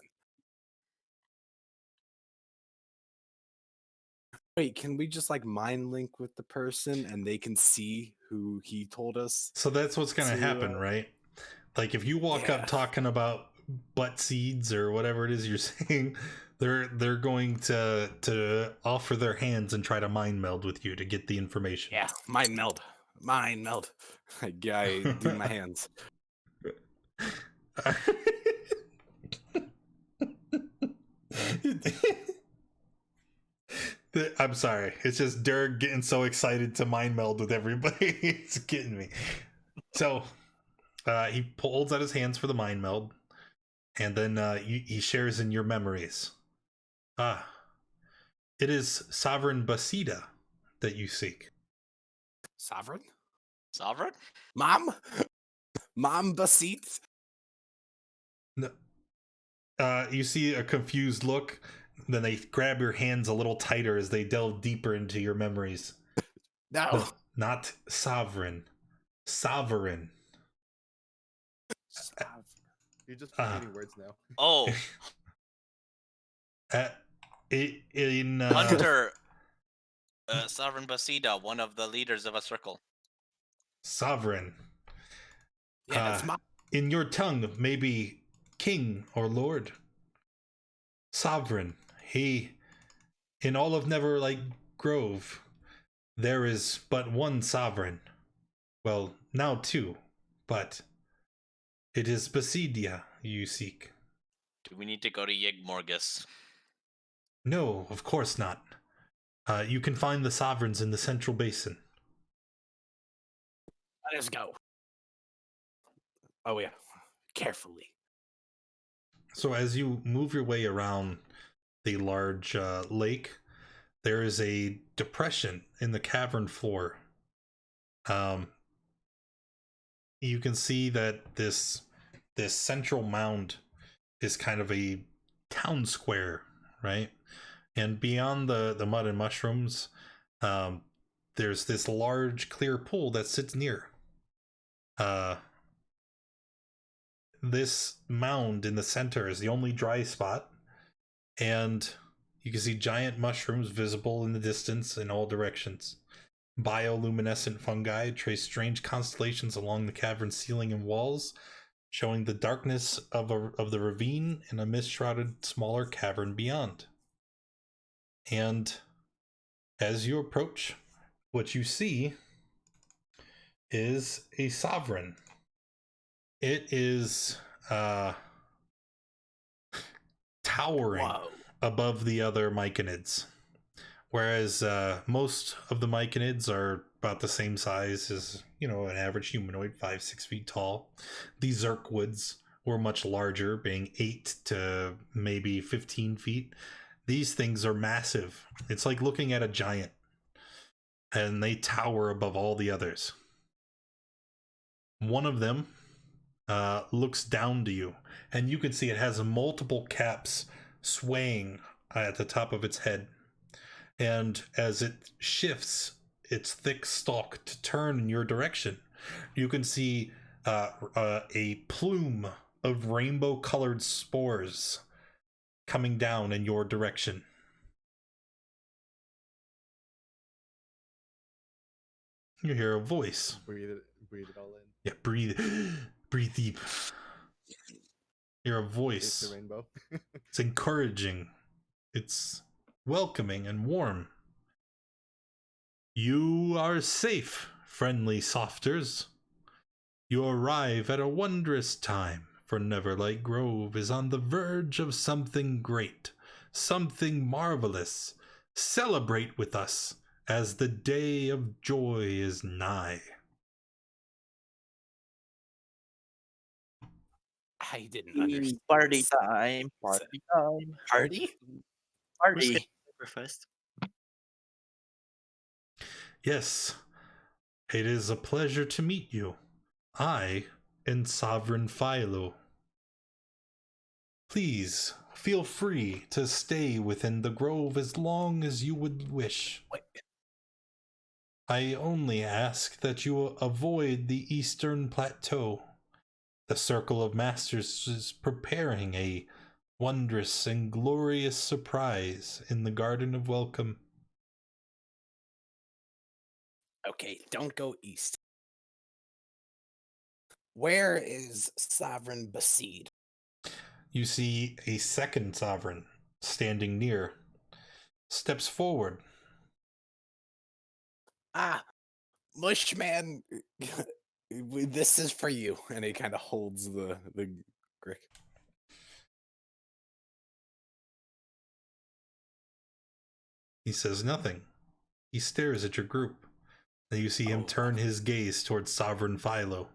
Wait, can we just like mind link with the person and they can see who he told us? So that's what's going to To, happen, right? Like if you walk yeah. up talking about butt seeds or whatever it is you're saying, they're going to offer their hands and try to mind meld with you to get the information. Yeah, mind meld. Guy doing my hands. I'm sorry. It's just Dirk getting so excited to mind meld with everybody. It's getting me. So he pulls out his hands for the mind meld, and then he shares in your memories. Ah, it is Sovereign Basida that you seek. Sovereign? Sovereign? Mom Basides? No. You see a confused look. Then they grab your hands a little tighter as they delve deeper into your memories. No. Not sovereign. Sovereign. You're just repeating words now. Oh, In Hunter. Sovereign Basida, one of the leaders of a circle. Sovereign. Yeah, that's mom. In your tongue, maybe king or lord. Sovereign. He, in all of Neverlight Grove, there is but one sovereign. Well, now two, but it is Basidia you seek. Do we need to go to Yigmorgus? No, of course not. You can find the sovereigns in the Central Basin. Let us go. Oh yeah, carefully. So as you move your way around the large lake, there is a depression in the cavern floor. You can see that this central mound is kind of a town square, right? And beyond the mud and mushrooms, there's this large clear pool that sits near. This mound in the center is the only dry spot, and you can see giant mushrooms visible in the distance in all directions. Bioluminescent fungi trace strange constellations along the cavern ceiling and walls, showing the darkness of the ravine and a mist-shrouded smaller cavern beyond. And as you approach, what you see is a sovereign. It is towering above the other myconids. Whereas most of the myconids are about the same size as, an average humanoid, 5-6 feet tall. These Zerkwoods were much larger, being 8 to maybe 15 feet. These things are massive. It's like looking at a giant. And they tower above all the others. One of them looks down to you, and you can see it has multiple caps swaying at the top of its head. And as it shifts its thick stalk to turn in your direction, you can see a plume of rainbow-colored spores coming down in your direction. You hear a voice. Breathe it all in. Yeah, breathe Breathe deep. You're a Chase voice. the rainbow. It's encouraging. It's welcoming and warm. You are safe, friendly softers. You arrive at a wondrous time, for Neverlight Grove is on the verge of something great, something marvelous. Celebrate with us as the day of joy is nigh. I didn't understand. Party this. time! Party time! Party? Who's Party! getting paper first? Yes, it is a pleasure to meet you. I am Sovereign Philo. Please feel free to stay within the grove as long as you would wish. Wait. I only ask that you avoid the Eastern Plateau. The Circle of Masters is preparing a wondrous and glorious surprise in the Garden of Welcome. Okay, don't go east. Where is Sovereign Baseed? You see a second sovereign standing near, steps forward. Ah, Mushman, this is for you. And he kind of holds the brick. He says nothing. He stares at your group. Then you see him Oh. turn his gaze towards Sovereign Philo.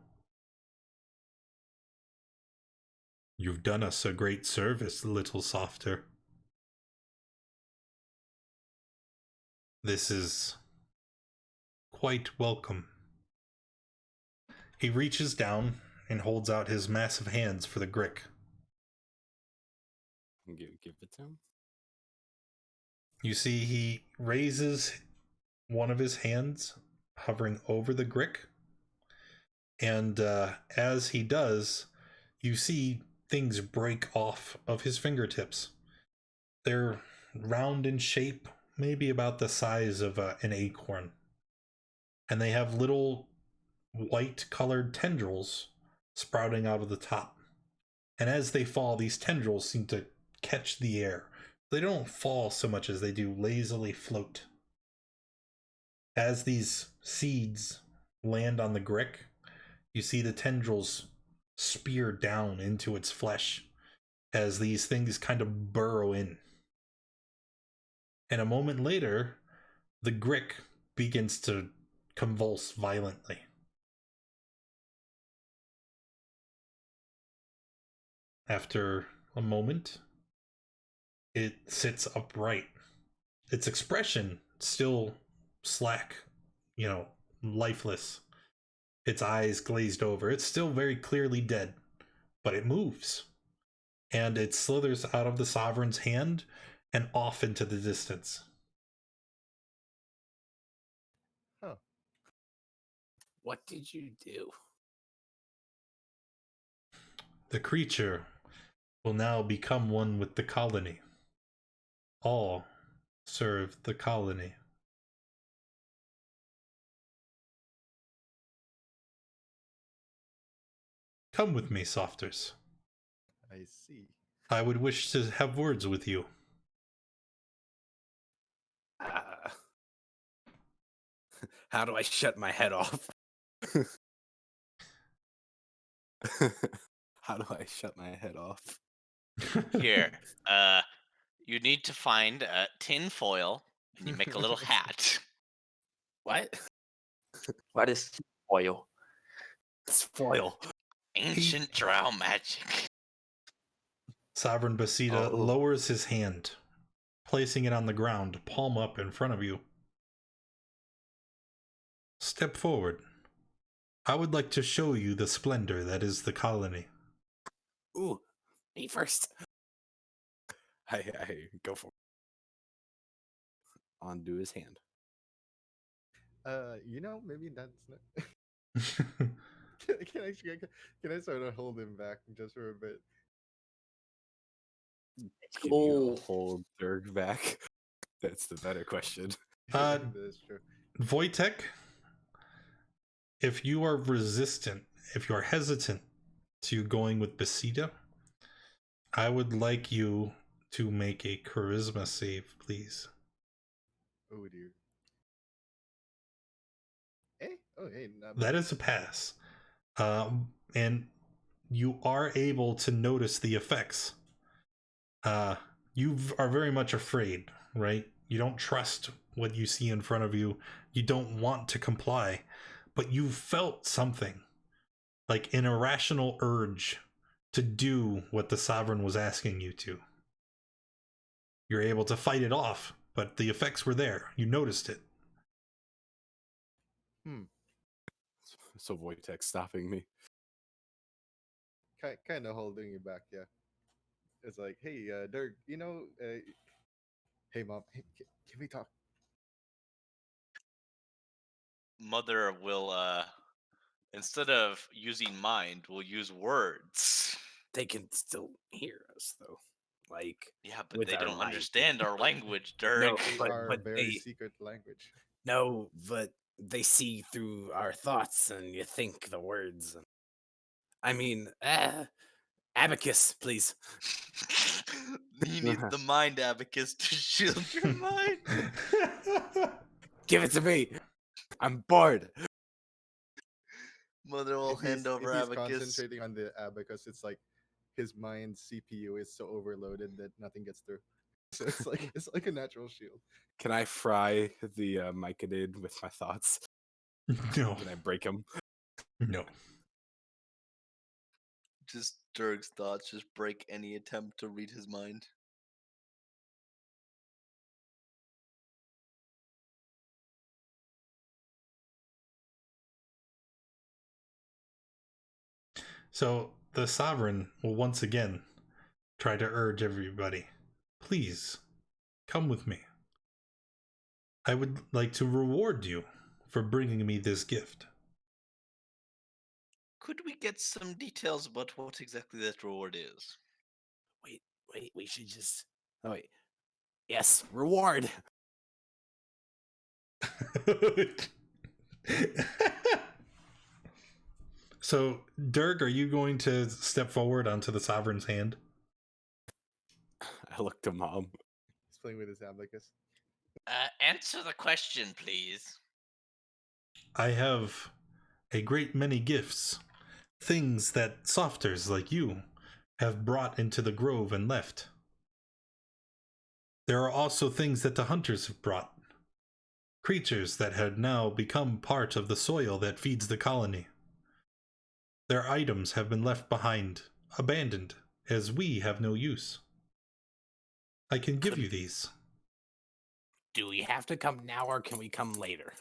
You've done us a great service, little softer. This is quite welcome. He reaches down and holds out his massive hands for the Grick. Give it to him. You see he raises one of his hands, hovering over the Grick. And as he does, you see things break off of his fingertips. They're round in shape, maybe about the size of an acorn. And they have little white-colored tendrils sprouting out of the top. And as they fall, these tendrils seem to catch the air. They don't fall so much as they do lazily float. As these seeds land on the Grick, you see the tendrils spear down into its flesh as these things kind of burrow in. And a moment later, the Grick begins to convulse violently. After a moment, it sits upright. Its expression still slack, lifeless. Its eyes glazed over. It's still very clearly dead, but it moves. And it slithers out of the Sovereign's hand and off into the distance. Huh. What did you do? The creature will now become one with the colony. All serve the colony. Come with me, softers. I see. I would wish to have words with you. How do I shut my head off? How do I shut my head off? Here, you need to find tin foil and you make a little hat. What? What is oil? It's foil. Ancient drow magic. Sovereign Basida Oh. lowers his hand, placing it on the ground, palm up in front of you. Step forward. I would like to show you the splendor that is the colony. Ooh, me first. I go for it. Undo his hand. Maybe that's not. Can I sort of hold him back just for a bit? Can Oh. you hold Dirk back? That's the better question. That's true. Wojtek, if you are resistant, if you're hesitant to going with Besida. I would like you to make a charisma save, please. Oh dear. Hey, oh hey, not That bad. is a pass. And you are able to notice the effects. You are very much afraid, right? You don't trust what you see in front of you. You don't want to comply, but you felt something, like an irrational urge to do what the sovereign was asking you to. You're able to fight it off, but the effects were there. You noticed it. So Wojtek stopping me. Kind of holding you back, yeah. It's like, hey, Dirk, you know, hey, mom, hey, can we talk? Mother will, instead of using mind, will use words. They can still hear us though. Like Yeah, but with they our don't mind. understand our language, Dirk. No, Our but very they secret language. no, but they see through our thoughts, and you think the words. I mean, abacus, please. You need the mind abacus to shield your mind. Give it to me. I'm bored. Mother will hand over if he's abacus. concentrating on the abacus, it's like his mind's CPU is so overloaded that nothing gets through. So it's like a natural shield. Can I fry the myconid with my thoughts? No. Can I break him? No. Just Dirk's thoughts just break any attempt to read his mind. So the sovereign will once again try to urge everybody, please come with me. I would like to reward you for bringing me this gift. Could we get some details about what exactly that reward is? Wait, we should just. Oh wait. Yes, reward. So, Dirk, are you going to step forward onto the sovereign's hand? I looked to mom. He's playing with his abacus. Answer the question, please. I have a great many gifts, things that softers like you have brought into the grove and left. There are also things that the hunters have brought, creatures that had now become part of the soil that feeds the colony. Their items have been left behind, abandoned, as we have no use. I can give you these. Do we have to come now, or can we come later?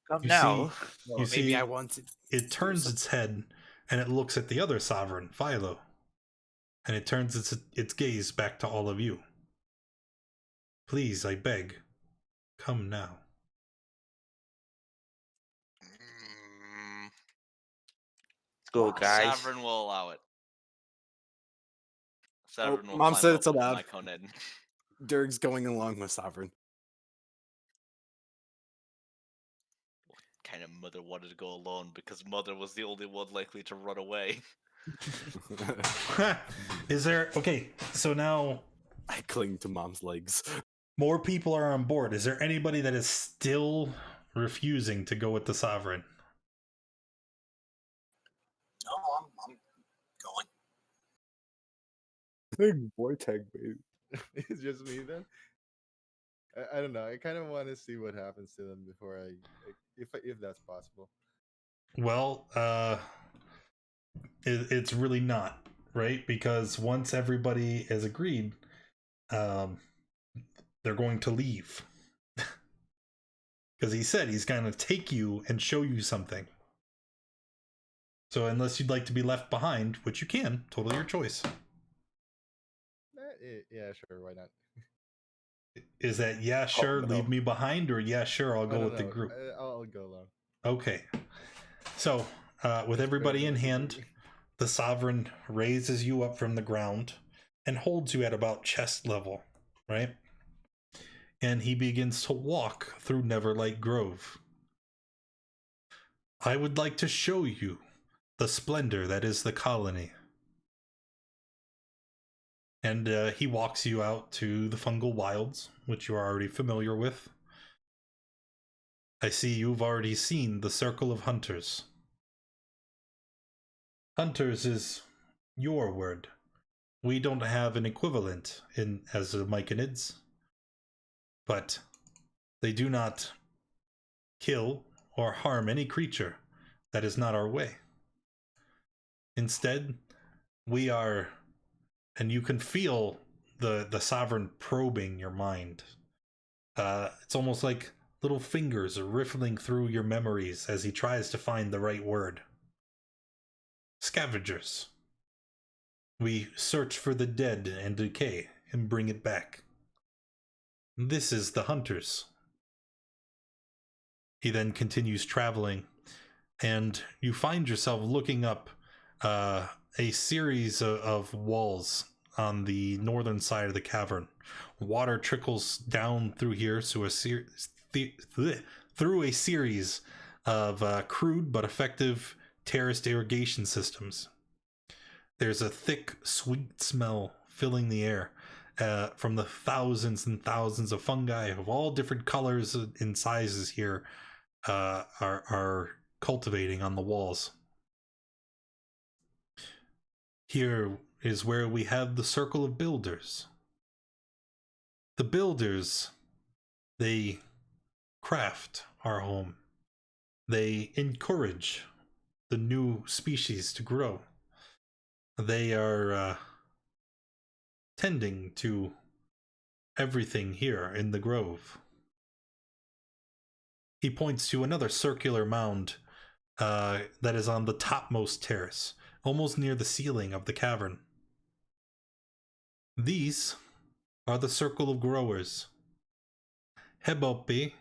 Come You now. see, Well, you maybe see, I want to. it turns its head and it looks at the other sovereign, Philo, and it turns its gaze back to all of you. Please, I beg, come now. Go, guys. Sovereign will allow it. Sovereign will Mom climb said up it's with allowed. my Coned. Dirk's going along with Sovereign. Kind of mother wanted to go alone because mother was the only one likely to run away. Is there... Okay, so now I cling to mom's legs. more people are on board. Is there anybody that is still refusing to go with the sovereign? No, I'm going. Boy tag baby. It's just me then. I don't know. I kind of want to see what happens to them before if that's possible. Well, it's really not, right? Because once everybody has agreed, they're going to leave. Because he said he's going to take you and show you something. So unless you'd like to be left behind, which you can, totally your choice. Yeah, sure. Why not? Is that, yeah, sure, no. leave me behind, or yeah, sure, I'll go with the group? I'll go along. Okay. So, with everybody in hand, the sovereign raises you up from the ground and holds you at about chest level, right? And he begins to walk through Neverlight Grove. I would like to show you the splendor that is the colony. And he walks you out to the fungal wilds, which you are already familiar with. I see you've already seen the Circle of Hunters. Hunters is your word. We don't have an equivalent as the Myconids, but they do not kill or harm any creature that is not our way. Instead, we are, and you can feel the Sovereign probing your mind. It's almost like little fingers are riffling through your memories as he tries to find the right word. Scavengers. We search for the dead and decay and bring it back. This is the Hunters. He then continues traveling, and you find yourself looking up a series of walls on the northern side of the cavern. Water trickles down through here through a series of crude but effective terraced irrigation systems. There's a thick, sweet smell filling the air from the thousands and thousands of fungi of all different colors and sizes here are cultivating on the walls. Here is where we have the Circle of Builders. The builders, they craft our home. They encourage the new species to grow. They are tending to everything here in the grove. He points to another circular mound that is on the topmost terrace, almost near the ceiling of the cavern. These are the Circle of Growers. Hebopi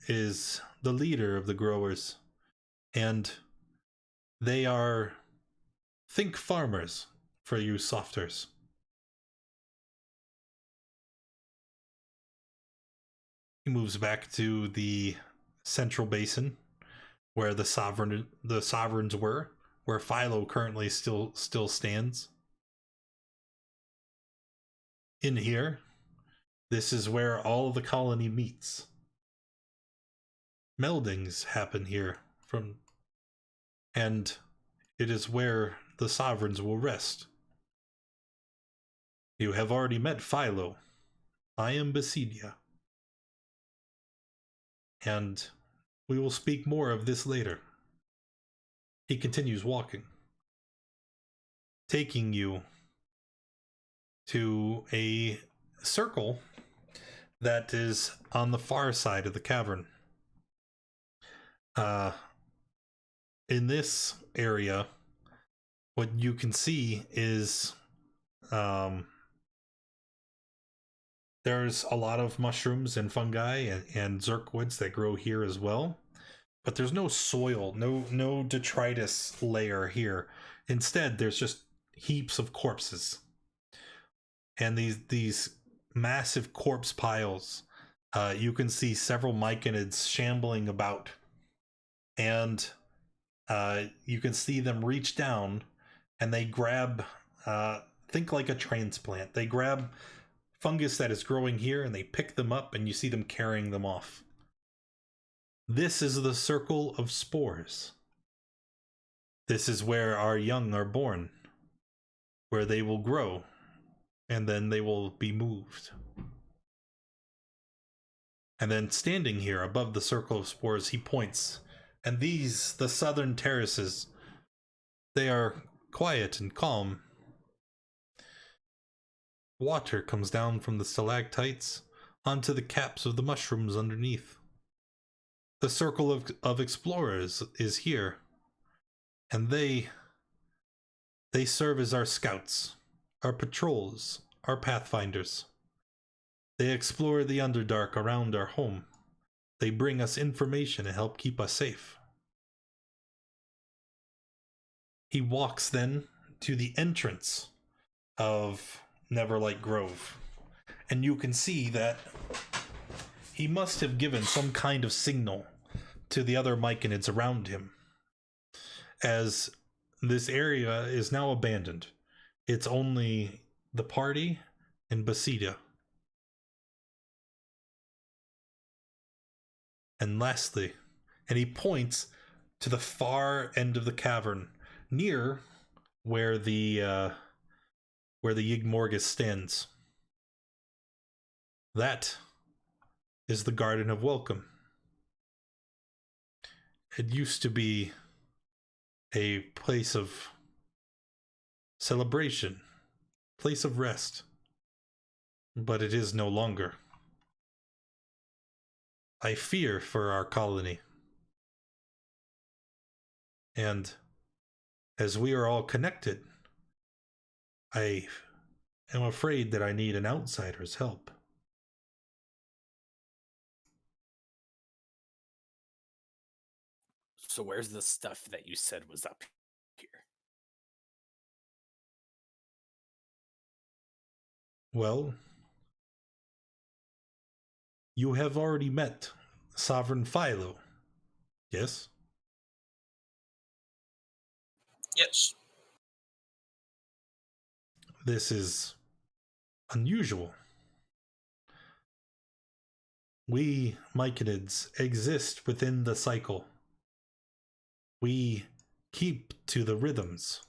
is the leader of the growers, and they are, think farmers for you softers. He moves back to the central basin where the sovereigns were, where Philo currently still stands. In here, this is where all of the colony meets. Meldings happen here and it is where the sovereigns will rest. You have already met Philo. I am Basidia. And we will speak more of this later. He continues walking, taking you to a circle that is on the far side of the cavern. In this area, what you can see is there's a lot of mushrooms and fungi and zirkwoods that grow here as well, but there's no soil, no detritus layer here. Instead, there's just heaps of corpses, and these massive corpse piles. You can see several myconids shambling about, and you can see them reach down and they grab, think like a transplant. They grab fungus that is growing here and they pick them up, and you see them carrying them off. This is the Circle of Spores. This is where our young are born, where they will grow, and then they will be moved. And then standing here above the Circle of Spores, he points. And these, the southern terraces, they are quiet and calm. Water comes down from the stalactites onto the caps of the mushrooms underneath. The Circle of Explorers is here, and they serve as our scouts, our patrols, our pathfinders. They explore the Underdark around our home. They bring us information and help keep us safe. He walks then to the entrance of Neverlight Grove, and you can see that he must have given some kind of signal to the other myconids around him, as this area is now abandoned. It's only the party and Basida. And lastly, and he points to the far end of the cavern, near where the Yigmorgus stands. That is the Garden of Welcome. It used to be a place of celebration, place of rest, but it is no longer. I fear for our colony. And as we are all connected, I am afraid that I need an outsider's help. So where's the stuff that you said was up here? Well, you have already met Sovereign Philo, yes? Yes. This is unusual. We Myconids exist within the cycle. We keep to the rhythms.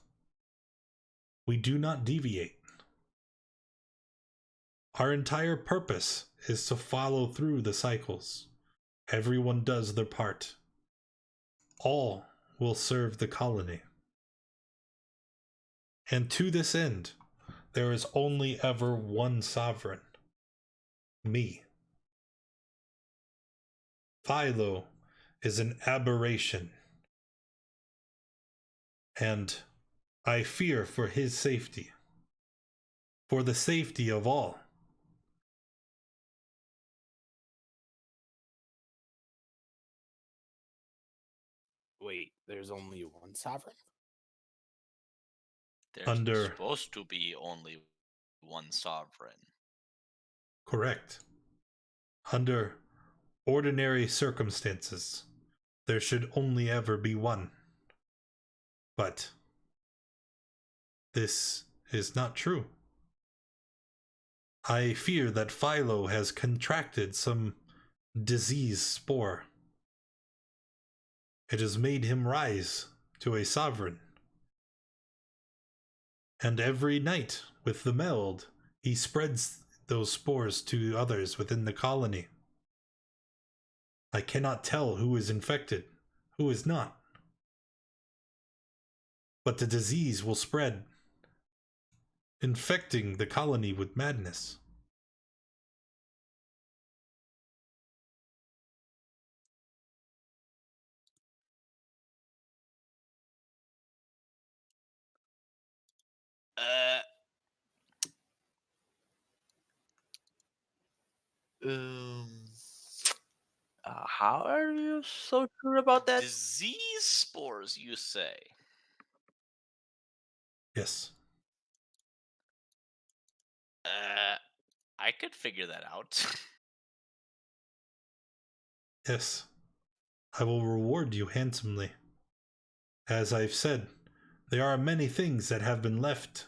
We do not deviate. Our entire purpose is to follow through the cycles. Everyone does their part. All will serve the colony. And to this end, there is only ever one sovereign. Me. Philo is an aberration. And I fear for his safety. For the safety of all. Wait, there's only one sovereign? There's supposed to be only one sovereign. Correct. Under ordinary circumstances, there should only ever be one. But this is not true. I fear that Philo has contracted some disease spore. It has made him rise to a sovereign. And every night, with the meld, he spreads those spores to others within the colony. I cannot tell who is infected, who is not. But the disease will spread, infecting the colony with madness. How are you so sure about that? Disease spores, you say? Yes. I could figure that out. Yes. I will reward you handsomely. As I've said, there are many things that have been left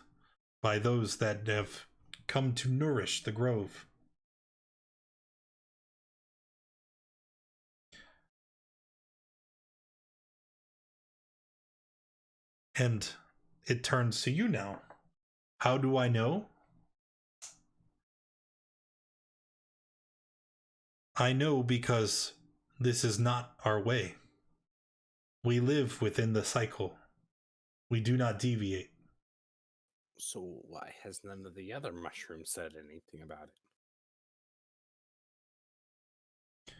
by those that have come to nourish the grove. And it turns to you now. How do I know? I know because this is not our way. We live within the cycle. We do not deviate. So why has none of the other mushrooms said anything about it?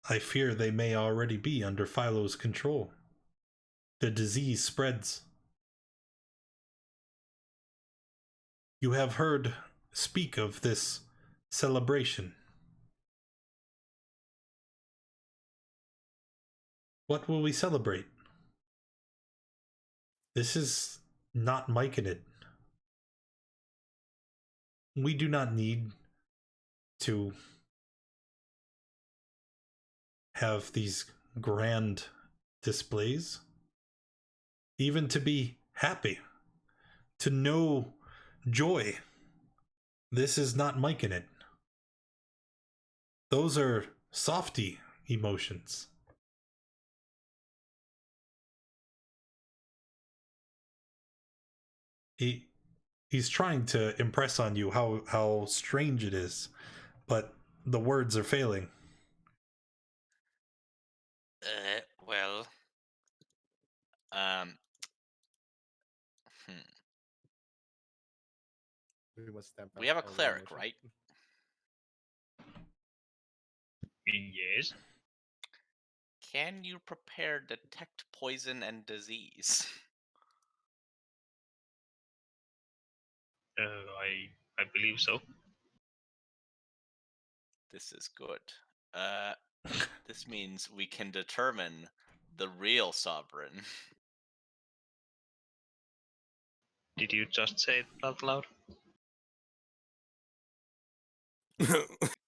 I fear they may already be under Philo's control. The disease spreads. You have heard speak of this celebration. What will we celebrate? This is not Myconid. We do not need to have these grand displays. even to be happy, to know joy. This is not Myconid. Those are softy emotions. He's trying to impress on you how strange it is, but the words are failing. Well, We must stamp we out have a all the cleric, emotion. right? Yes. Can you prepare detect poison and disease? I believe so. This is good. This means we can determine the real sovereign. Did you just say it out loud?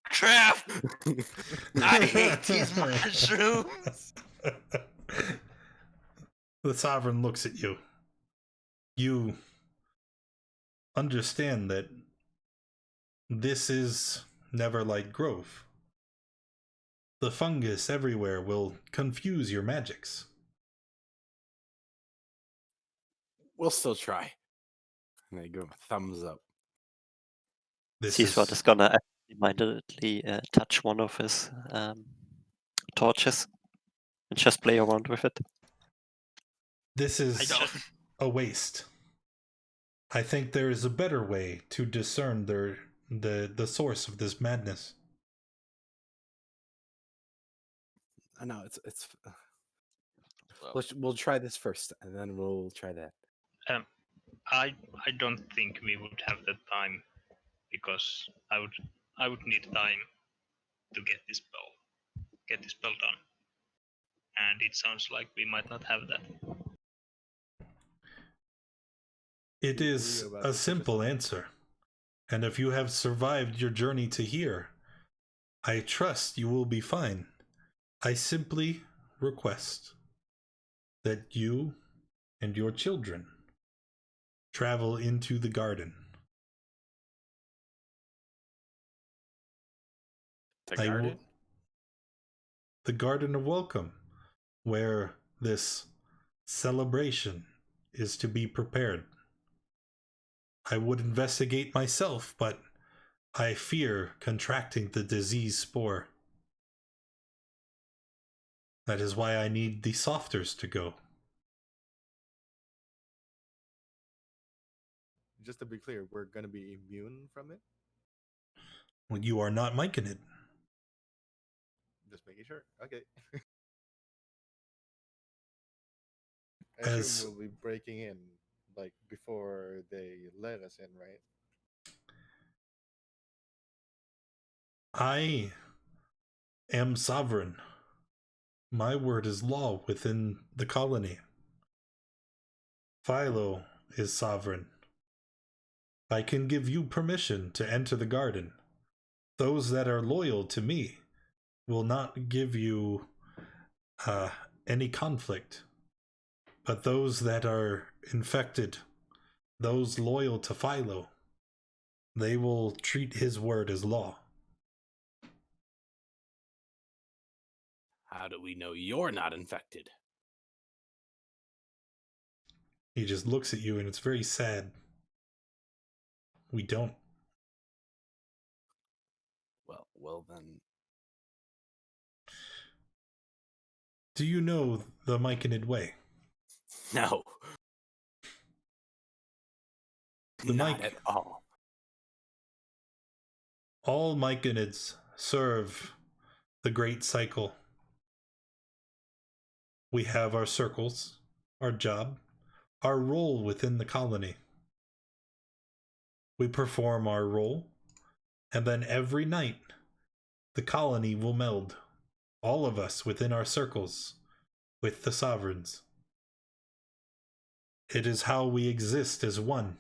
Crap! I hate these mushrooms. The sovereign looks at you. You understand that this is Neverlight Grove. The fungus everywhere will confuse your magics. We'll still try. And they give him a thumbs up. Seasword is gonna absentmindedly touch one of his torches and just play around with it. This is a waste. I think there is a better way to discern the source of this madness. I know it's. We'll try this first, and then we'll try that. I don't think we would have the time, because I would need time to get this spell done, and it sounds like we might not have that. It is a simple answer, and if you have survived your journey to here, I trust you will be fine. I simply request that you and your children travel into the garden. The garden? The Garden of Welcome, where this celebration is to be prepared. I would investigate myself, but I fear contracting the disease spore. That is why I need the softers to go. Just to be clear, we're going to be immune from it? Well, you are not Myconid. Just making sure. Okay. I As- assume we'll be breaking in, like, before they let us in, right? I am sovereign. My word is law within the colony. Philo is sovereign. I can give you permission to enter the garden. Those that are loyal to me will not give you any conflict. But those that are infected, those loyal to Philo, they will treat his word as law. How do we know you're not infected? He just looks at you and it's very sad. We don't. Well then. Do you know the Myconid way? No. Not at all. All Myconids serve the great cycle. We have our circles, our job, our role within the colony. We perform our role, and then every night, the colony will meld, all of us within our circles, with the sovereigns. It is how we exist as one.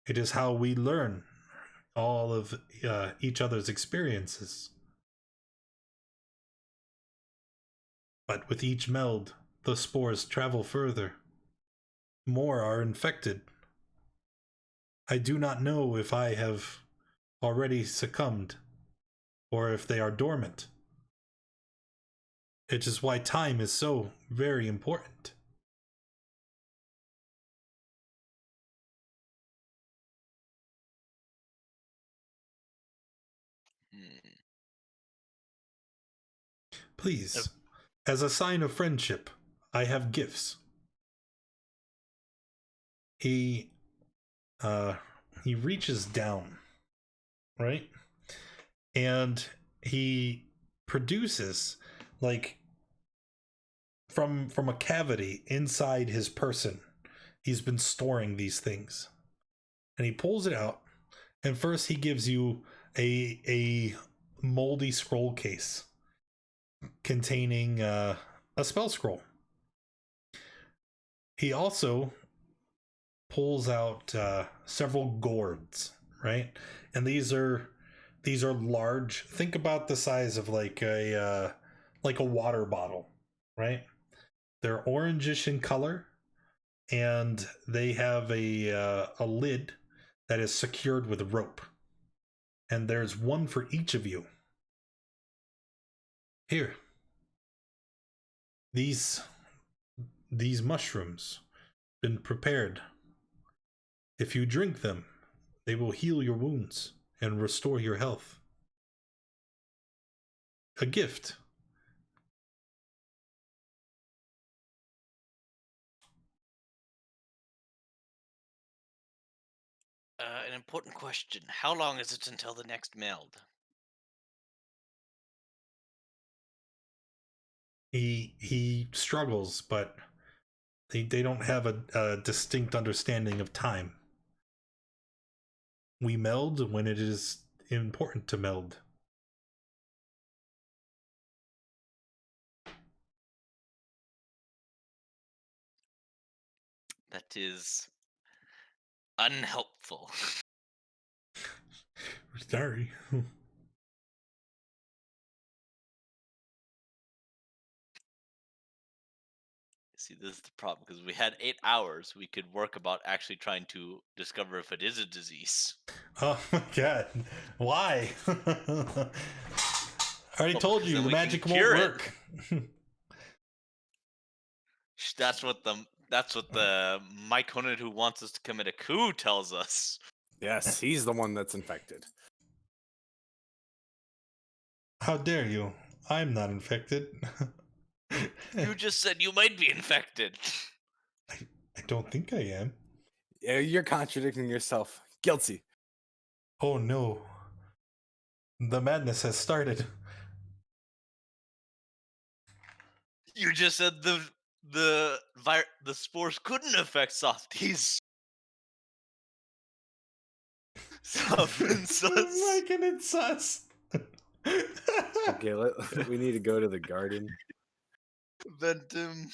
It is how we learn all of each other's experiences. But with each meld, the spores travel further, more are infected. I do not know if I have already succumbed or if they are dormant. Which is why time is so very important. Please, as a sign of friendship, I have gifts. He reaches down, right? And he produces, like, from a cavity inside his person. He's been storing these things. And he pulls it out, and first he gives you a moldy scroll case containing a spell scroll. He also pulls out several gourds, right? And these are large. Think about the size of like a water bottle, right? They're orangish in color, and they have a lid that is secured with rope. And there's one for each of you. Here. These mushrooms been prepared. If you drink them, they will heal your wounds and restore your health. A gift. An important question. How long is it until the next meld? He struggles, but they don't have a distinct understanding of time. We meld when it is important to meld. That is unhelpful. Sorry. See, this is the problem, because we had 8 hours. We could work about actually trying to discover if it is a disease. Oh my god. Why? I already told you, the magic won't work. That's what the Mike Honan who wants us to commit a coup tells us. Yes, he's the one that's infected. How dare you? I'm not infected. You just said you might be infected. I don't think I am. Yeah, you're contradicting yourself. Guilty. Oh no. The madness has started. You just said the spores couldn't affect softies. Soft and sus. Like and sus. Okay, we need to go to the garden. Ventum.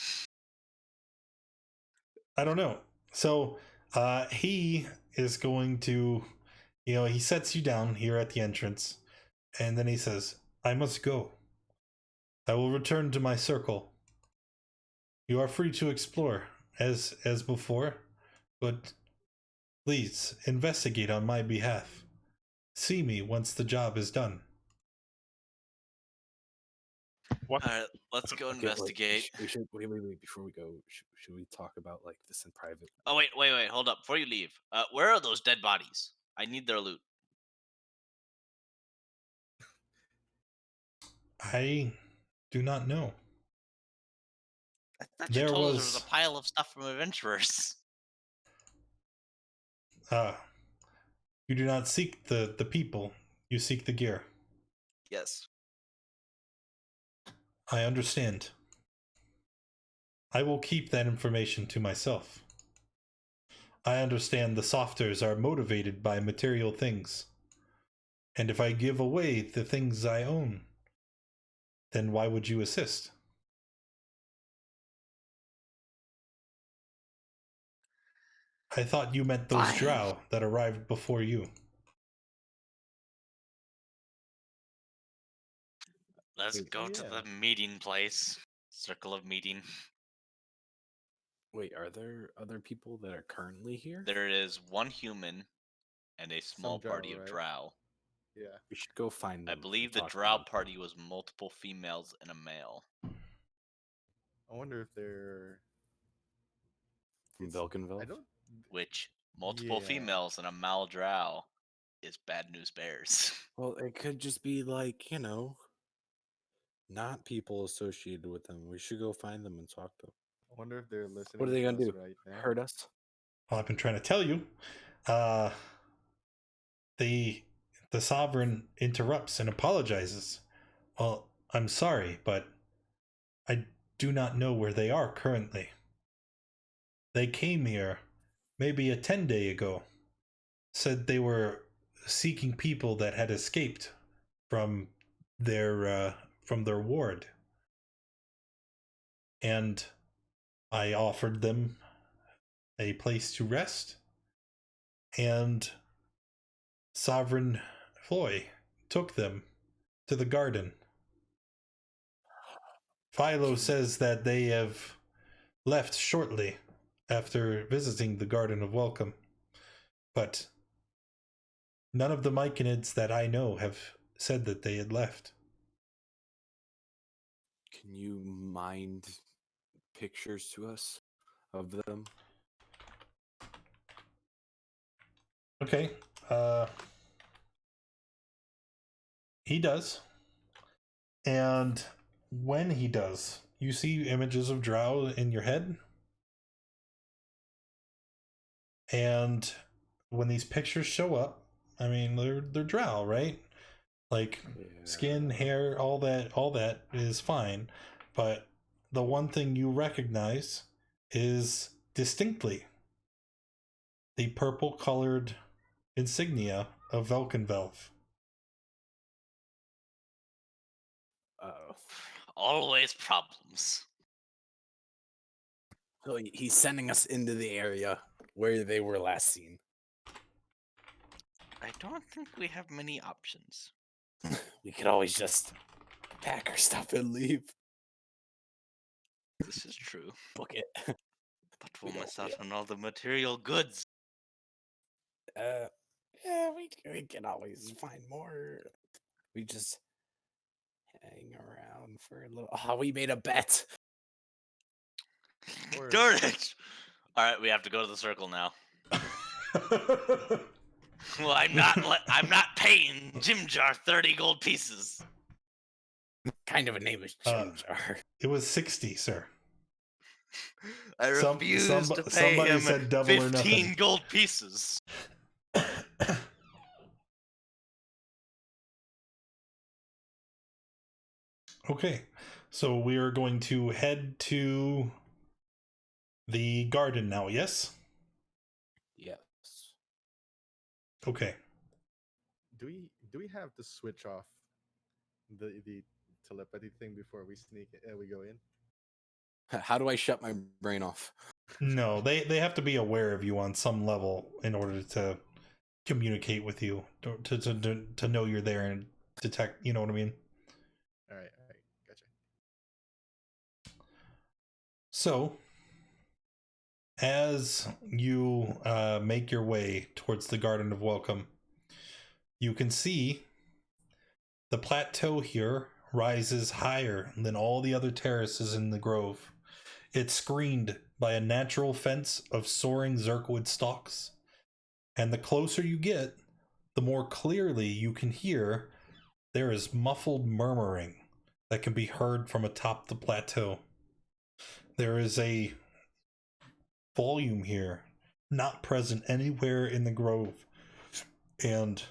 I don't know. So he is going to, he sets you down here at the entrance, and then he says, I must go. I will return to my circle. You are free to explore as before, but please investigate on my behalf. See me once the job is done. What? All right, let's go investigate. We should wait. Before we go, should we talk about like this in private? Oh wait, hold up. Before you leave, where are those dead bodies? I need their loot. I do not know. I thought you told us there was a pile of stuff from adventurers. You do not seek the people. You seek the gear. Yes. I understand. I will keep that information to myself. I understand the softers are motivated by material things. And if I give away the things I own, then why would you assist? I thought you meant those drow that arrived before you. Let's go to the meeting place. Circle of meeting. Wait, are there other people that are currently here? There is one human and a small drow, party of right? drow. Yeah. We should go find I them. believe and the talk to drow them. party was multiple females and a male. I wonder if they're From it's- Velkenville. I don't. Which multiple Yeah. females and a male drow is bad news bears. Well, it could just be like, not people associated with them. We should go find them and talk to them. I wonder if they're listening. What are they to gonna us do? right now? Hurt us? Well, I've been trying to tell you. The sovereign interrupts and apologizes. Well, I'm sorry, but I do not know where they are currently. They came here maybe a 10-day ago. Said they were seeking people that had escaped from their ward. And I offered them a place to rest, and Sovereign Floy took them to the garden. Philo says that they have left shortly after visiting the Garden of Welcome, but none of the Myconids that I know have said that they had left. Can you mind pictures to us of them? Okay, he does. And when he does, you see images of Drow in your head. And when these pictures show up, I mean, they're Drow, right? Like skin, hair, all that is fine. But the one thing you recognize is distinctly the purple colored insignia of Velkenvelv. Uh-oh. Always problems. So he's sending us into the area where they were last seen. I don't think we have many options. We could always just pack our stuff and leave. This is true. Book it. But we'll We miss don't- out on all the material goods. Yeah, we can always find more. We just hang around for a little. Oh, we made a bet. Or- Darn it! Alright, we have to go to the circle now. Well, I'm not paying Jim Jar 30 gold pieces. Kind of a name is Jim Jar. It was 60, sir. I refuse to pay somebody him said double or 15 nothing. gold pieces. Okay, so we are going to head to the garden now, yes? Yes. Okay. Do we have to switch off the telepathy thing before we we go in? How do I shut my brain off? No, they have to be aware of you on some level in order to communicate with you, to know you're there and detect, you know what I mean? All right, gotcha. So, as you make your way towards the Garden of Welcome, you can see the plateau here rises higher than all the other terraces in the grove. It's screened by a natural fence of soaring Zerkwood stalks. And the closer you get, the more clearly you can hear there is muffled murmuring that can be heard from atop the plateau. There is a volume here not present anywhere in the grove. And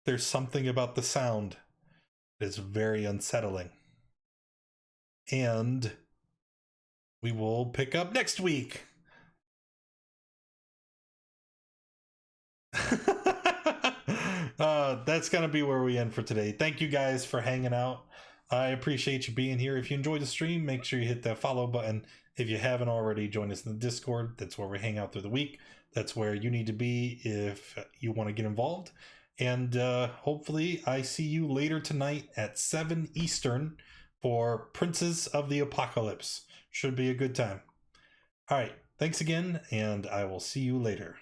there's something about the sound that's very unsettling. And we will pick up next week. That's gonna be where we end for today. Thank you guys for hanging out. I appreciate you being here. If you enjoyed the stream, make sure you hit that follow button. If you haven't already, join us in the Discord. That's where we hang out through the week. That's where you need to be if you want to get involved. And hopefully I see you later tonight at 7 Eastern for Princes of the Apocalypse. Should be a good time. All right. Thanks again, and I will see you later.